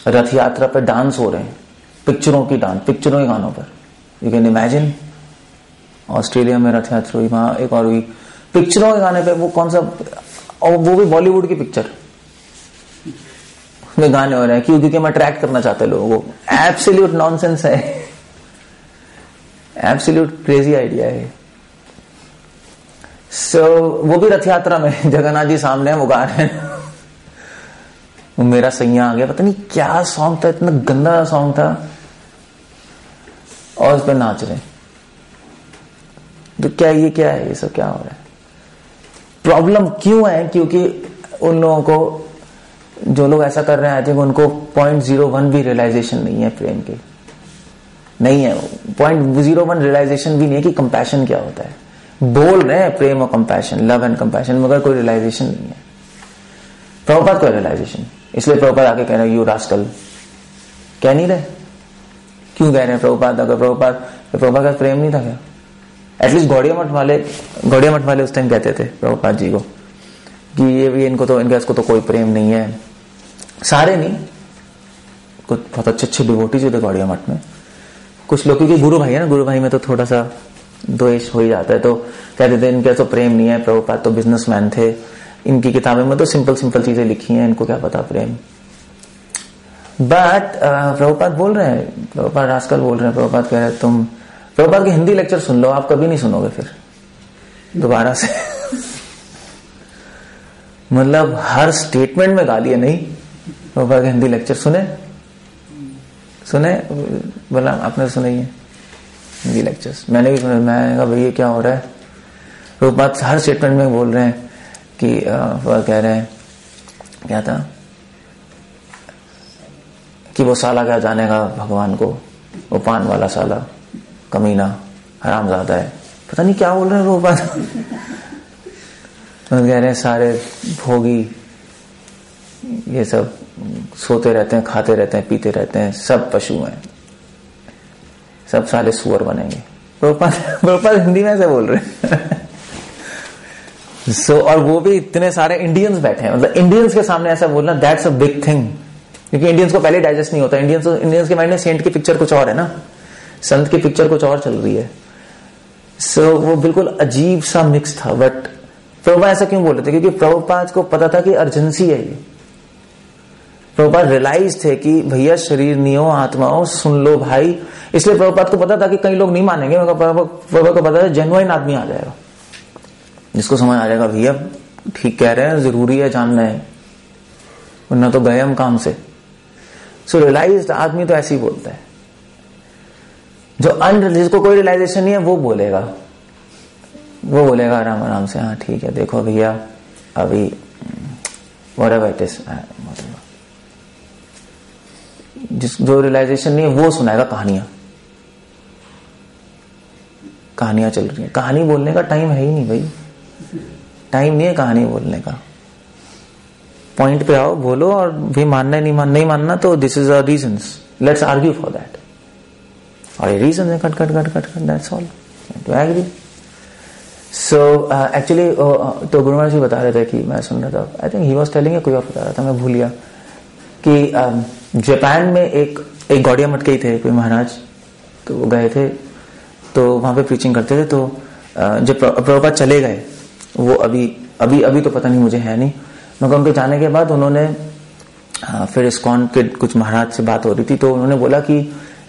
रथ यात्रा पे डांस हो रहे हैं, पिक्चरों की डांस, पिक्चरों के गानों पर। यू कैन इमेजिन, ऑस्ट्रेलिया में रथ यात्रा हुई, वहां एक और हुई, पिक्चरों के गाने पे, वो कौन सा, और वो भी बॉलीवुड की पिक्चर में गाने हो रहे हैं। क्यों? क्योंकि हम अट्रैक्ट करना चाहते हैं लोगों को। एब्सोल्यूट नॉनसेंस है, एब्सोल्यूट क्रेजी आइडिया है। वो भी रथ यात्रा में जगन्नाथ जी सामने है, वो गा रहे हैं वो मेरा सैया आ गया, पता नहीं क्या सॉन्ग था, इतना गंदा सॉन्ग था, और उस पर नाच रहे। तो क्या है ये सब क्या हो रहा है? प्रॉब्लम क्यों है? क्योंकि उन लोगों को, जो लोग ऐसा कर रहे हैं, आई थिंक उनको 0.01 भी रियलाइजेशन नहीं है प्रेम की, नहीं है। 0.01 रियलाइजेशन भी नहीं है कि कंपैशन क्या होता है। बोल रहे हैं प्रेम और कंपैशन, लव एंड कंपैशन, मगर कोई रियलाइजेशन नहीं है। प्रभुपाद को रियलाइजेशन, इसलिए प्रभुपाद आके कह रहे हैं यू रास्कल। कह नहीं रहे, क्यों कह रहे हैं प्रभुपाद? अगर प्रभुपाद का प्रेम नहीं था क्या? एटलीस्ट गौड़िया मठ वाले उस टाइम कहते थे प्रभुपाद जी को कि ये इनको तो कोई प्रेम नहीं है। सारे नहीं, कुछ बहुत अच्छे डिवोटी जो थे गौड़िया मठ में, कुछ लोग, क्योंकि गुरु भाई है ना, गुरु भाई में तो थोड़ा सा द्वेष हो ही जाता है, तो कहते थे इनके तो प्रेम नहीं है, प्रभुपाद तो बिजनेसमैन थे, इनकी किताबें में तो सिंपल चीजें लिखी हैं, इनको क्या पता प्रेम। बट प्रभुपाद बोल रहे हैं, प्रभुपाद रास्कल बोल रहे हैं, प्रभुपाद कह रहे हैं तुम प्रभुपाद के हिंदी लेक्चर सुन लो, आप कभी नहीं सुनोगे फिर दोबारा से मतलब हर स्टेटमेंट में गाली है। नहीं, प्रभुपाद के हिंदी लेक्चर सुने बोला आपने, सुने ही है हिंदी लेक्चर्स, मैंने भी सुना। मैं कहा भैया क्या हो रहा है? प्रभुपाद हर स्टेटमेंट में बोल रहे हैं कि कह रहे हैं क्या था कि वो साला क्या जानेगा भगवान को, वो पान वाला साला कमीना हरामजादा है, पता नहीं क्या बोल रहे हैं प्रभुपाद तो कह रहे हैं सारे भोगी ये सब सोते रहते हैं, खाते रहते हैं, पीते रहते हैं, सब पशु हैं, सब साले सुअर बनेंगे। प्रभुपाद हिंदी में ऐसे बोल रहे हैं और वो भी इतने सारे इंडियंस बैठे हैं, मतलब इंडियंस के सामने ऐसा बोलना, दैट्स अ बिग थिंग, क्योंकि इंडियंस को पहले डाइजेस्ट नहीं होता। इंडियंस के माइंड में सेंट की पिक्चर कुछ और है ना, संत की पिक्चर कुछ और चल रही है। वो बिल्कुल अजीब सा मिक्स था। बट प्रभुपाद ऐसा क्यों बोल रहे थे? क्योंकि प्रभुपाद को पता था कि अर्जेंसी है ये। प्रभुपाद रियलाइज थे कि भैया शरीर नहीं हो, आत्मा हो, सुन लो भाई। इसलिए प्रभुपाद को पता था कि कई लोग नहीं मानेंगे, प्रभुपाद को पता था जेन्युइन आदमी आ जाएगा जिसको समझ आ जाएगा भैया ठीक कह रहे हैं, जरूरी है जानना है, वरना तो गए हम काम से। सो रियलाइज्ड आदमी तो ऐसे ही बोलता है। जो जिसको कोई रियलाइजेशन नहीं है वो बोलेगा आराम आराम से, हाँ ठीक है, देखो भैया अभी व्हाटएवर इट इज, जो रियलाइजेशन नहीं है वो सुनाएगा कहानियां चल रही है। कहानी बोलने का टाइम है ही नहीं भाई, टाइम नहीं है कहानी बोलने का। पॉइंट पे आओ, बोलो, और भी मानना नहीं मानना तो this is a reasons, let's argue for that. और ये रीजन है, cut that's all, to agree. So actually तो गुरु महाराज जी बता रहे थे कि मैं सुन रहा था, I think he was telling, कोई और बता रहा था, मैं भूल गया, कि जापान में एक गौड़िया मठ के ही थे कोई महाराज, तो वो गए थे, तो वहां पे प्रीचिंग करते थे। तो जब प्रभुपाद चले गए, वो अभी तो पता नहीं, मुझे है नहीं, मगर उनके जाने के बाद उन्होंने फिर इस्कॉन के कुछ महाराज से बात हो रही थी, तो उन्होंने बोला कि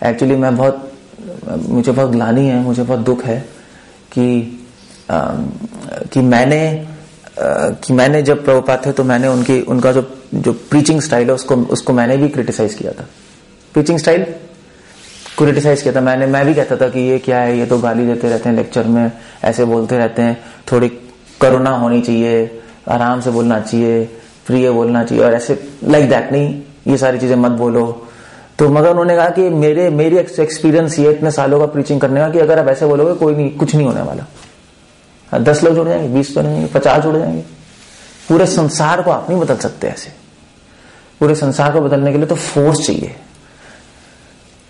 एक्चुअली मुझे बहुत ग्लानि है, मुझे बहुत दुख है कि मैंने जब प्रभुपाद थे तो मैंने उनका जो प्रीचिंग स्टाइल है उसको मैंने भी क्रिटिसाइज किया था। प्रीचिंग स्टाइल को क्रिटिसाइज किया था मैं भी कहता था कि ये क्या है, ये तो गाली देते रहते हैं लेक्चर में, ऐसे बोलते रहते हैं, थोड़ी करुणा होनी चाहिए, आराम से बोलना चाहिए, प्रिय बोलना चाहिए, और ऐसे लाइक दैट नहीं, ये सारी चीजें मत बोलो। तो मगर उन्होंने कहा कि मेरी एक्सपीरियंस ये इतने सालों का प्रीचिंग करने का कि अगर आप ऐसे बोलोगे कुछ नहीं होने वाला। 10 लोग जुड़ जाएंगे, 20 जुड़ जाएंगे, 50 जुड़ जाएंगे, पूरे संसार को आप नहीं बदल सकते। ऐसे पूरे संसार को बदलने के लिए तो फोर्स चाहिए।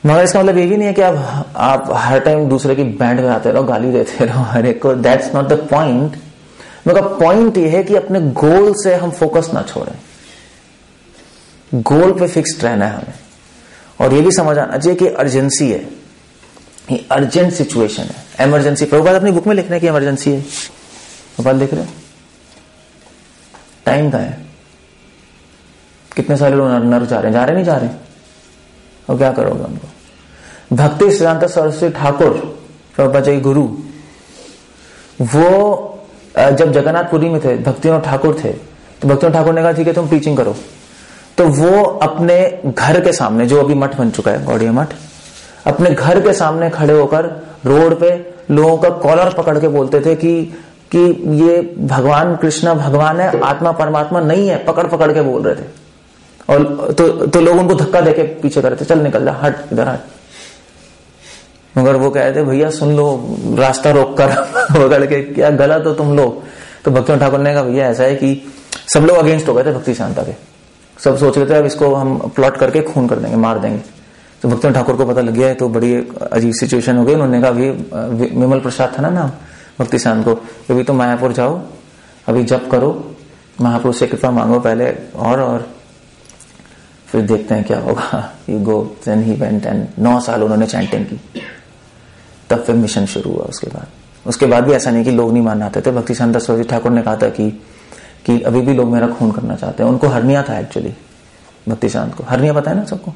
मगर इसका मतलब ये भी नहीं है कि आप हर टाइम दूसरे की बैंड बजाते रहो, गाली देते रहो हर एक को, दैट्स नॉट द पॉइंट। मगर पॉइंट ये है कि अपने गोल से हम फोकस ना छोड़ें, गोल पे फिक्स्ड रहना है हमें, और ये भी समझ आना चाहिए कि अर्जेंसी है, ये अर्जेंट सिचुएशन है, इमरजेंसी। प्रभुपाद अपनी बुक में लिख रहे हैं कि इमरजेंसी है, प्रभुपाद लिख रहे हैं। टाइम का है, कितने सारे लोग नर जा रहे नहीं जा रहे, और क्या करोगे उनको। भक्ति सिद्धांत सरस्वती ठाकुर प्रभुपाद जी गुरु, वो जब जगन्नाथपुरी में थे, भक्तिनाथ ठाकुर थे, तो भक्तिनाथ ठाकुर ने कहा ठीक है तुम टीचिंग करो। तो वो अपने घर के सामने, जो अभी मठ बन चुका है गौड़िया मठ, अपने घर के सामने खड़े होकर रोड पे लोगों का कॉलर पकड़ के बोलते थे कि ये भगवान कृष्ण भगवान है, आत्मा परमात्मा नहीं है, पकड़ पकड़ के बोल रहे थे। और तो लोग उनको धक्का देके पीछे कर रहे थे, चल निकल जा, हट इधर हट। मगर वो कह रहे थे भैया सुन लो, रास्ता रोक कर पकड़ के, क्या गलत हो तुम लोग। तो भक्तिनाथ ठाकुर ने कहा भैया ऐसा है कि सब लोग अगेंस्ट हो गए थे भक्ति शांता के, सब सोच रहे थे अब इसको हम प्लॉट करके खून कर देंगे, मार देंगे। तो भक्तिनाथ ठाकुर को पता लग गया है, तो बड़ी अजीब सिचुएशन हो गई। उन्होंने कहा विमल प्रसाद था ना नाम भक्ति शांत को, अभी तो मायापुर जाओ, अभी जप करो, महाप्रभु से कृपा मांगो पहले, और फिर देखते हैं क्या होगा। You go. Then he went and 9 साल उन्होंने चैंटिंग की, तब फिर मिशन शुरू हुआ। उसके बाद भी ऐसा नहीं कि लोग नहीं मानना आते थे। भक्ति शांता सरस्वती ठाकुर ने कहा था कि अभी भी लोग मेरा खून करना चाहते हैं। उनको हर्निया था एक्चुअली, भक्ति शांत को हर्निया पता है ना सबको,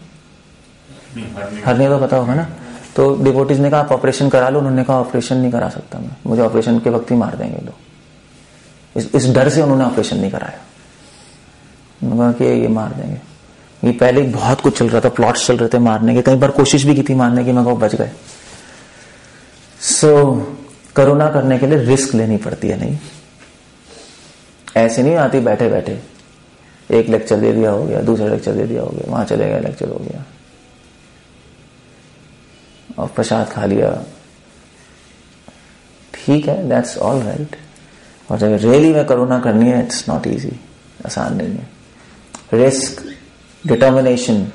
हर्निया तो पता होगा ना। तो डिवोटीज ने कहा आप ऑपरेशन करा लो, उन्होंने कहा ऑपरेशन नहीं करा सकता मैं, मुझे ऑपरेशन के वक्त ही मार देंगे लोग। इस डर से उन्होंने ऑपरेशन नहीं कराया, उन्होंने कहा कि ये मार देंगे। ये पहले बहुत कुछ चल रहा था, प्लॉट्स चल रहे थे मारने के, कई बार कोशिश भी की थी मारने की, मगर बच गए। करुणा करने के लिए रिस्क लेनी पड़ती है, नहीं ऐसे नहीं आती बैठे बैठे, एक लेक्चर दे दिया हो गया, दूसरा लेक्चर दे दिया हो गया, वहां चले गए लेक्चर हो गया, और प्रसाद खा लिया, ठीक है, दैट्स ऑल राइट। और जब रियली में करुणा करनी है, इट्स नॉट इजी, आसान नहीं है। रिस्क, डिटर्मिनेशन,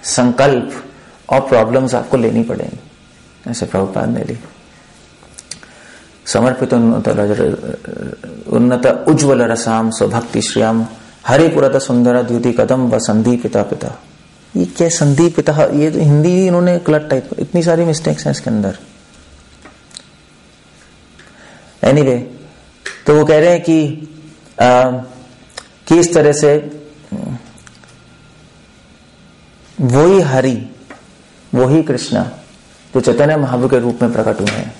संकल्प और प्रॉब्लम्स आपको लेनी पड़ेंगी, ऐसे प्रभुपाद ने ली। समर्पित उन्नत उज्ज्वल रसाम स्वभक्ति श्रियाम हरिपुरत सुंदर द्युति कदम व संधि पिता पिता। ये क्या संधि पिता, ये तो हिंदी ही इन्होंने क्लट टाइप, इतनी सारी मिस्टेक्स हैं इसके अंदर। एनीवे, तो वो कह रहे हैं कि इस तरह से वही हरि, वही कृष्णा जो चैतन्य महाप्रभु के रूप में प्रकट हुए हैं,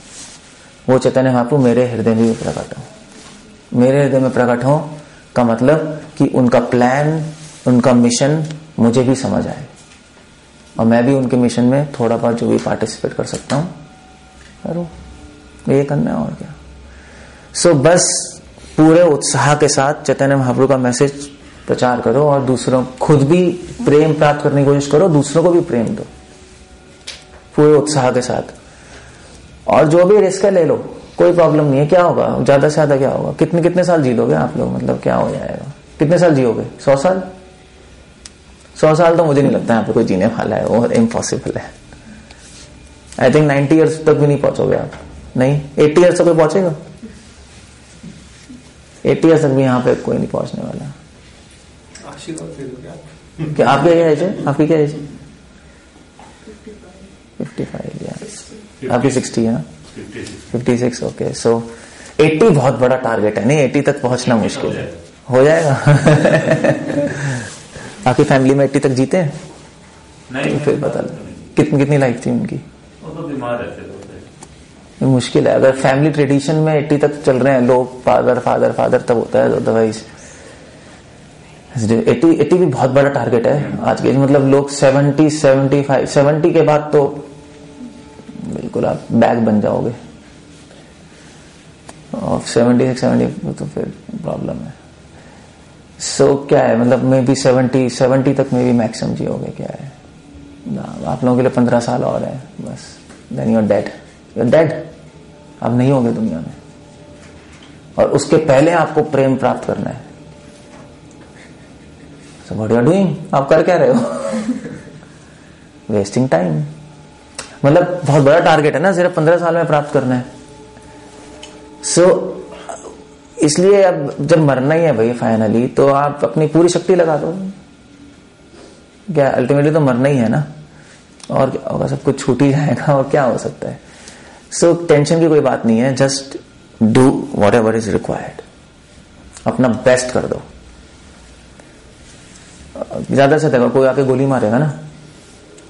वो चैतन्य महाप्रभु मेरे हृदय में भी प्रकट हो। मेरे हृदय में प्रकट हो का मतलब कि उनका प्लान, उनका मिशन मुझे भी समझ आए, और मैं भी उनके मिशन में थोड़ा बहुत जो भी पार्टिसिपेट कर सकता हूं करूं, ये करना है और क्या। बस पूरे उत्साह के साथ चैतन्य महाप्रभु का मैसेज प्रचार करो, और दूसरों, खुद भी प्रेम प्राप्त करने की कोशिश करो, दूसरों को भी प्रेम दो पूरे उत्साह के साथ। और जो भी रिस्क है ले लो, कोई प्रॉब्लम नहीं है। क्या होगा, ज्यादा से ज्यादा क्या होगा, कितने साल जी लोगे आप लोग, मतलब क्या हो जाएगा, कितने साल जियोगे, 100 साल? 100 साल तो मुझे नहीं लगता यहाँ पे कोई जीने वाला है, वो इम्पॉसिबल है। आई थिंक 90 ईयर्स तक भी नहीं पहुंचोगे आप, नहीं 80 ईयर्स तक कोई पहुंचेगा? 80 ईयर्स तक भी यहाँ पे कोई नहीं पहुंचने वाला। क्या आपकी क्या एज है, आपकी क्या एज है? 55 या आपकी 60 है ना, 56। ओके, सो 80 बहुत बड़ा टारगेट है, नहीं 80 तक पहुंचना मुश्किल है, हो जाएगा। आपकी फैमिली में 80 तक जीते हैं? नहीं, तो फिर पता कितनी लाइफ थी उनकी, वो तो बीमार रहते थे, मुश्किल है। अगर फैमिली ट्रेडिशन में 80 तक चल रहे हैं लोग, फादर तब होता है, अदरवाइज 80 भी बहुत बड़ा टारगेट है आज के, मतलब लोग 70, 75, 70 के बाद तो बिल्कुल आप बैग बन जाओगे, और 76, 70 तो फिर प्रॉब्लम है। क्या है, मतलब मे बी 70 तक मे बी मैक्सिमम जियोगे, क्या है आप लोगों के लिए 15 साल और है बस, देन यू आर डेड, आप नहीं होगे दुनिया में। और उसके पहले आपको प्रेम प्राप्त करना है। So what you are doing? आप कर क्या रहे हो? Wasting time. मतलब बहुत बड़ा टारगेट है ना, सिर्फ 15 साल में प्राप्त करना है। इसलिए अब जब मरना ही है भाई फाइनली, तो आप अपनी पूरी शक्ति लगा दो। क्या अल्टीमेटली तो मरना ही है ना, और क्या होगा, सब कुछ छूट ही जाएगा और क्या हो सकता है। सो टेंशन की कोई बात नहीं है, just do what ever is required, अपना बेस्ट कर दो। ज्यादा से ज्यादा कोई आके गोली मारेगा ना,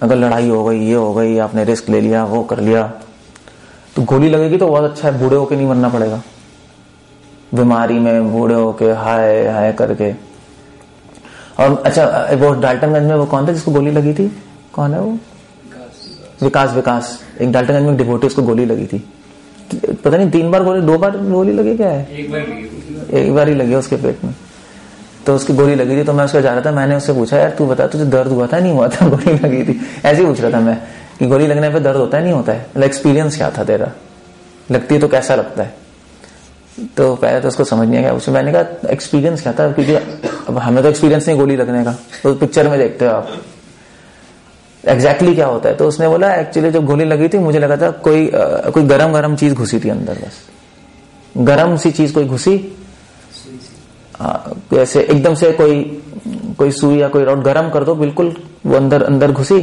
अगर लड़ाई हो गई, ये हो गई, आपने रिस्क ले लिया, वो कर लिया, तो गोली लगेगी तो बहुत अच्छा है, बूढ़े होके नहीं मरना पड़ेगा, बीमारी में बूढ़े होके हाय हाय करके। और अच्छा, वो डाल्टनगंज में वो कौन था जिसको गोली लगी थी, कौन है वो? विकास। एक डाल्टनगंज में डिवोटी, उसको गोली लगी थी, पता नहीं 3 बार गोली, 2 बार गोली लगी, क्या है? एक बार ही लगी उसके पेट में, तो उसकी गोली लगी थी। तो मैं उसको जा रहा था, मैंने उससे पूछा, यार तू बता तुझे दर्द हुआ था नहीं हुआ था? गोली लगी थी, ऐसे ही पूछ रहा था मैं कि गोली लगने पे दर्द होता है नहीं होता है, एक्सपीरियंस क्या था तेरा, लगती है तो कैसा लगता है? तो पहले तो उसको समझ नहीं आया, उससे मैंने कहा एक्सपीरियंस क्या था, क्योंकि अब हमें तो एक्सपीरियंस नहीं गोली लगने का, तो पिक्चर में देखते हो आप एग्जैक्टली क्या होता है। तो उसने बोला एक्चुअली जब गोली लगी थी मुझे लगा था कोई गरम चीज घुसी थी अंदर, बस गरम सी चीज कोई घुसी, ऐसे एकदम से कोई सुई या कोई रॉड गरम कर दो, बिल्कुल वो अंदर घुसी,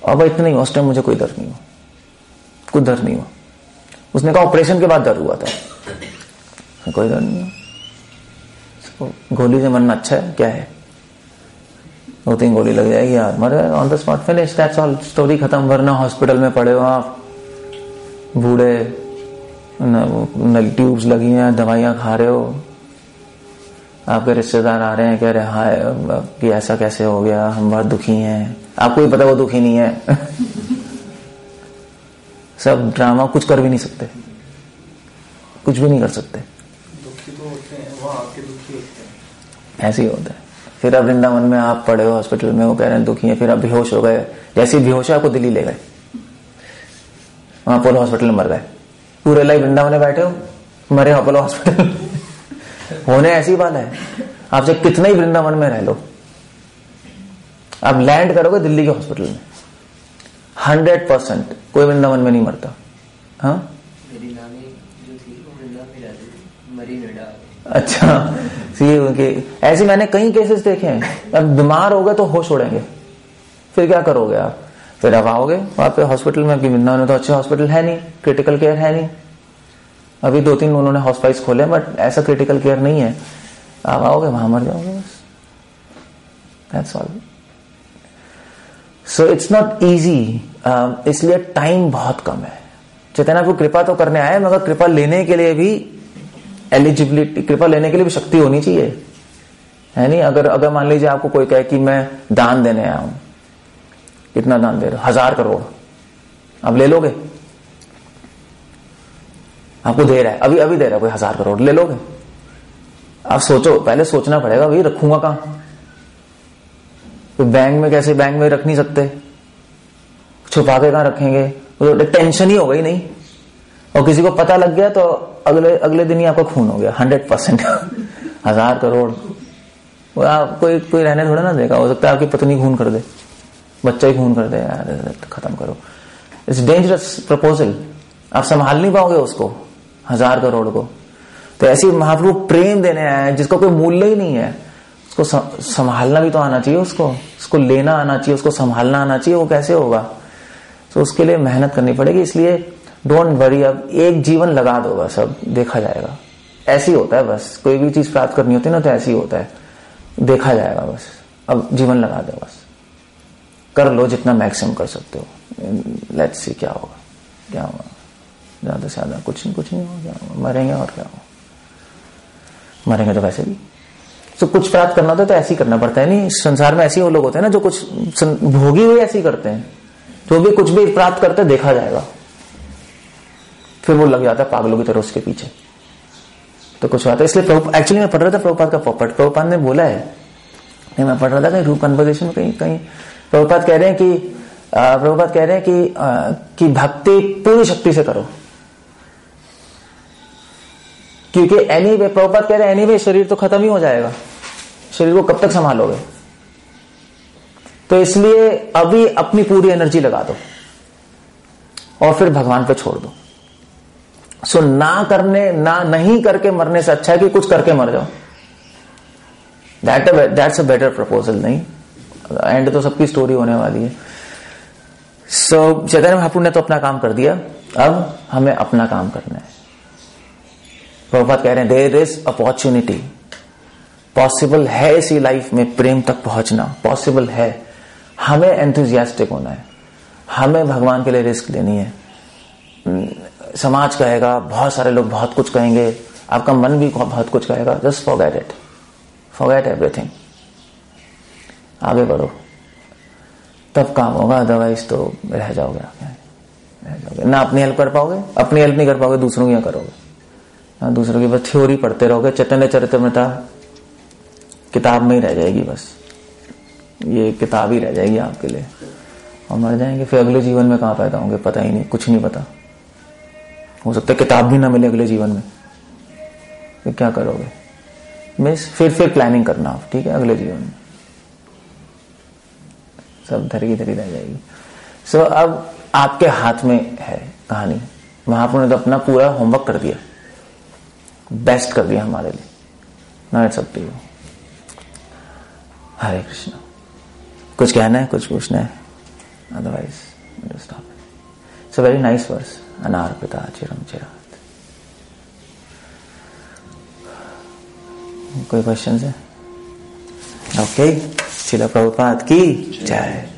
और भाई इतना ही, उस टाइम मुझे कोई दर्द नहीं हुआ, कुछ दर्द नहीं हुआ। उसने कहा ऑपरेशन के बाद दर्द हुआ था, कोई दर्द नहीं हुआ। गोली से मरना अच्छा है क्या है, 2-3 गोली लग जाएगी यार, मर गए on the spot, finish, that's all, story खत्म। वरना हॉस्पिटल में पड़े हो आप, बूढ़े, नल ट्यूब्स लगी हैं, दवाइयां खा रहे हो, आपके रिश्तेदार आ रहे हैं, कह रहे हाय कि ऐसा कैसे हो गया, हम बहुत दुखी हैं, आपको भी पता वो दुखी नहीं है। सब ड्रामा, कुछ कर भी नहीं सकते, कुछ भी नहीं कर सकते, दुखी तो होते हैं, वहां आके दुखी होते हैं, ऐसे ही होता है। फिर अब वृंदावन में आप पड़े हो हॉस्पिटल में, वो कह रहे हैं दुखी है, फिर आप बेहोश हो गए, जैसे ही बेहोश है आपको दिल्ली ले गए, वहां अपोलो हॉस्पिटल में मर गए, पूरे लाइफ वृंदावन में बैठे हो, मरे अपोलो हॉस्पिटल। होने ऐसी बात है, आपसे कितना ही वृंदावन में रह लो, आप लैंड करोगे दिल्ली के हॉस्पिटल में, 100% कोई वृंदावन में नहीं मरता। हाँ, मेरी नानी जो थी वो वृंदावन में रहती थी, मरी नोएडा। अच्छा, ऐसे मैंने कई केसेस देखे हैं। अब बीमार हो गए तो होश उड़ेंगे, फिर क्या करोगे आप? फिर अब आओगे वहां पे हॉस्पिटल में, वृंदावन में तो अच्छे हॉस्पिटल है नहीं, क्रिटिकल केयर है नहीं, अभी 2-3 उन्होंने हॉस्पिटल्स खोले, बट ऐसा क्रिटिकल केयर नहीं है, आप आओगे वहां मर जाओगे बस, that's all. So it's not easy, इसलिए टाइम बहुत कम है। चैतन्य आपको कृपा तो करने आए, मगर कृपा लेने के लिए भी एलिजिबिलिटी, कृपा लेने के लिए भी शक्ति होनी चाहिए, है नहीं? अगर मान लीजिए आपको कोई कहे कि मैं दान देने आया हूं, कितना दान दे रहे हो? 1000 करोड़, आप ले लोगे? आपको दे रहा है, अभी दे रहा है कोई 1000 करोड़, ले लोगे? आप सोचो, पहले सोचना पड़ेगा, भाई रखूंगा कहां? तो बैंक में कैसे, बैंक में रख नहीं सकते, छुपा के कहां रखेंगे? तो टेंशन ही हो गई नहीं, और किसी को पता लग गया तो अगले दिन ही आपका खून हो गया 100%। 1000 करोड़, वो आप कोई रहने थोड़ा ना देगा, हो सकता है आपकी पत्नी खून कर दे, बच्चा ही खून कर दे, यार खत्म करो। इट्स डेंजरस प्रपोजल, आप संभाल नहीं पाओगे उसको, 1000 करोड़ को। तो ऐसी महाप्रभु प्रेम देने आया है जिसको कोई मूल्य ही नहीं है, उसको संभालना भी तो आना चाहिए, उसको लेना आना चाहिए, उसको संभालना आना चाहिए, वो कैसे होगा? तो उसके लिए मेहनत करनी पड़ेगी। इसलिए डोंट वरी, अब एक जीवन लगा दो बस, अब देखा जाएगा। ऐसे ही होता है बस, कोई भी चीज प्राप्त करनी होती है ना तो ऐसे ही होता है, देखा जाएगा बस। अब जीवन लगा दो बस, कर लो जितना मैक्सिमम कर सकते हो, लेट्स सी क्या होगा, क्या होगा, ज्यादा से ज्यादा कुछ नहीं होगा, क्या होगा, मरेंगे और क्या होगा, मरेंगे तो वैसे भी। तो कुछ प्राप्त करना होता है तो ऐसे ही करना पड़ता है। नहीं, संसार में ऐसे ही वो लोग होते हैं ना जो कुछ भोगी हुए ऐसे ही करते हैं, जो भी कुछ भी प्राप्त करते हैं देखा जाएगा, फिर वो लग जाता है पागलों की तरह उसके पीछे, तो कुछ बात है। इसलिए एक्चुअली मैं पढ़ रहा था प्रभुपाद का पॉपट, प्रभुपाद ने बोला है, नहीं मैं पढ़ रहा था कहीं ग्रुप कन्वर्सेशन में, कहीं प्रभुपाद कह रहे हैं कि भक्ति पूरी शक्ति से करो, क्योंकि एनीवे प्रभुपाद कह रहे हैं एनीवे शरीर तो खत्म ही हो जाएगा, शरीर को कब तक संभालोगे? तो इसलिए अभी अपनी पूरी एनर्जी लगा दो और फिर भगवान पे छोड़ दो। सो नहीं करके मरने से अच्छा है कि कुछ करके मर जाओ। That's a better proposal. नहीं, एंड तो सबकी स्टोरी होने वाली है। सो चैतन्य महाप्रभु ने तो अपना काम कर दिया, अब हमें अपना काम करना है। प्रभुपाद कह रहे हैं देयर इज अपॉर्चुनिटी, पॉसिबल है इसी लाइफ में प्रेम तक पहुंचना, पॉसिबल है। हमें एंथुजियास्टिक होना है, हमें भगवान के लिए रिस्क लेनी है। समाज कहेगा, बहुत सारे लोग बहुत कुछ कहेंगे, आपका मन भी बहुत कुछ कहेगा, just forget it, forget everything, आगे बढ़ो, तब काम होगा। अदरवाइज तो रह जाओगे, ना अपनी हेल्प कर पाओगे, अपनी हेल्प नहीं कर पाओगे, दूसरों की करोगे, दूसरों की बस थ्योरी पढ़ते रहोगे। चैतन्य चरितामृत किताब में ही रह जाएगी, बस ये किताब ही रह जाएगी आपके लिए, और मर जाएंगे। फिर अगले जीवन में कहां पैदा होंगे पता ही नहीं, कुछ नहीं पता, हो सकता है किताब भी ना मिले अगले जीवन में, फिर क्या करोगे? मिस फिर प्लानिंग करना आप, ठीक है, अगले जीवन में सब धरी रह जाएगी। सो अब आपके हाथ में है कहानी। महाप्रभु ने तो अपना पूरा होमवर्क कर दिया, बेस्ट कर दिया हमारे लिए। Now it's up to you. Hare Krishna. कुछ कहना है, कुछ पूछना है? Otherwise stop it. It's a very nice verse, अनार्पिता चिरम चिरात्। कोई क्वेश्चन है? ओके, श्रील प्रभुपाद की जय।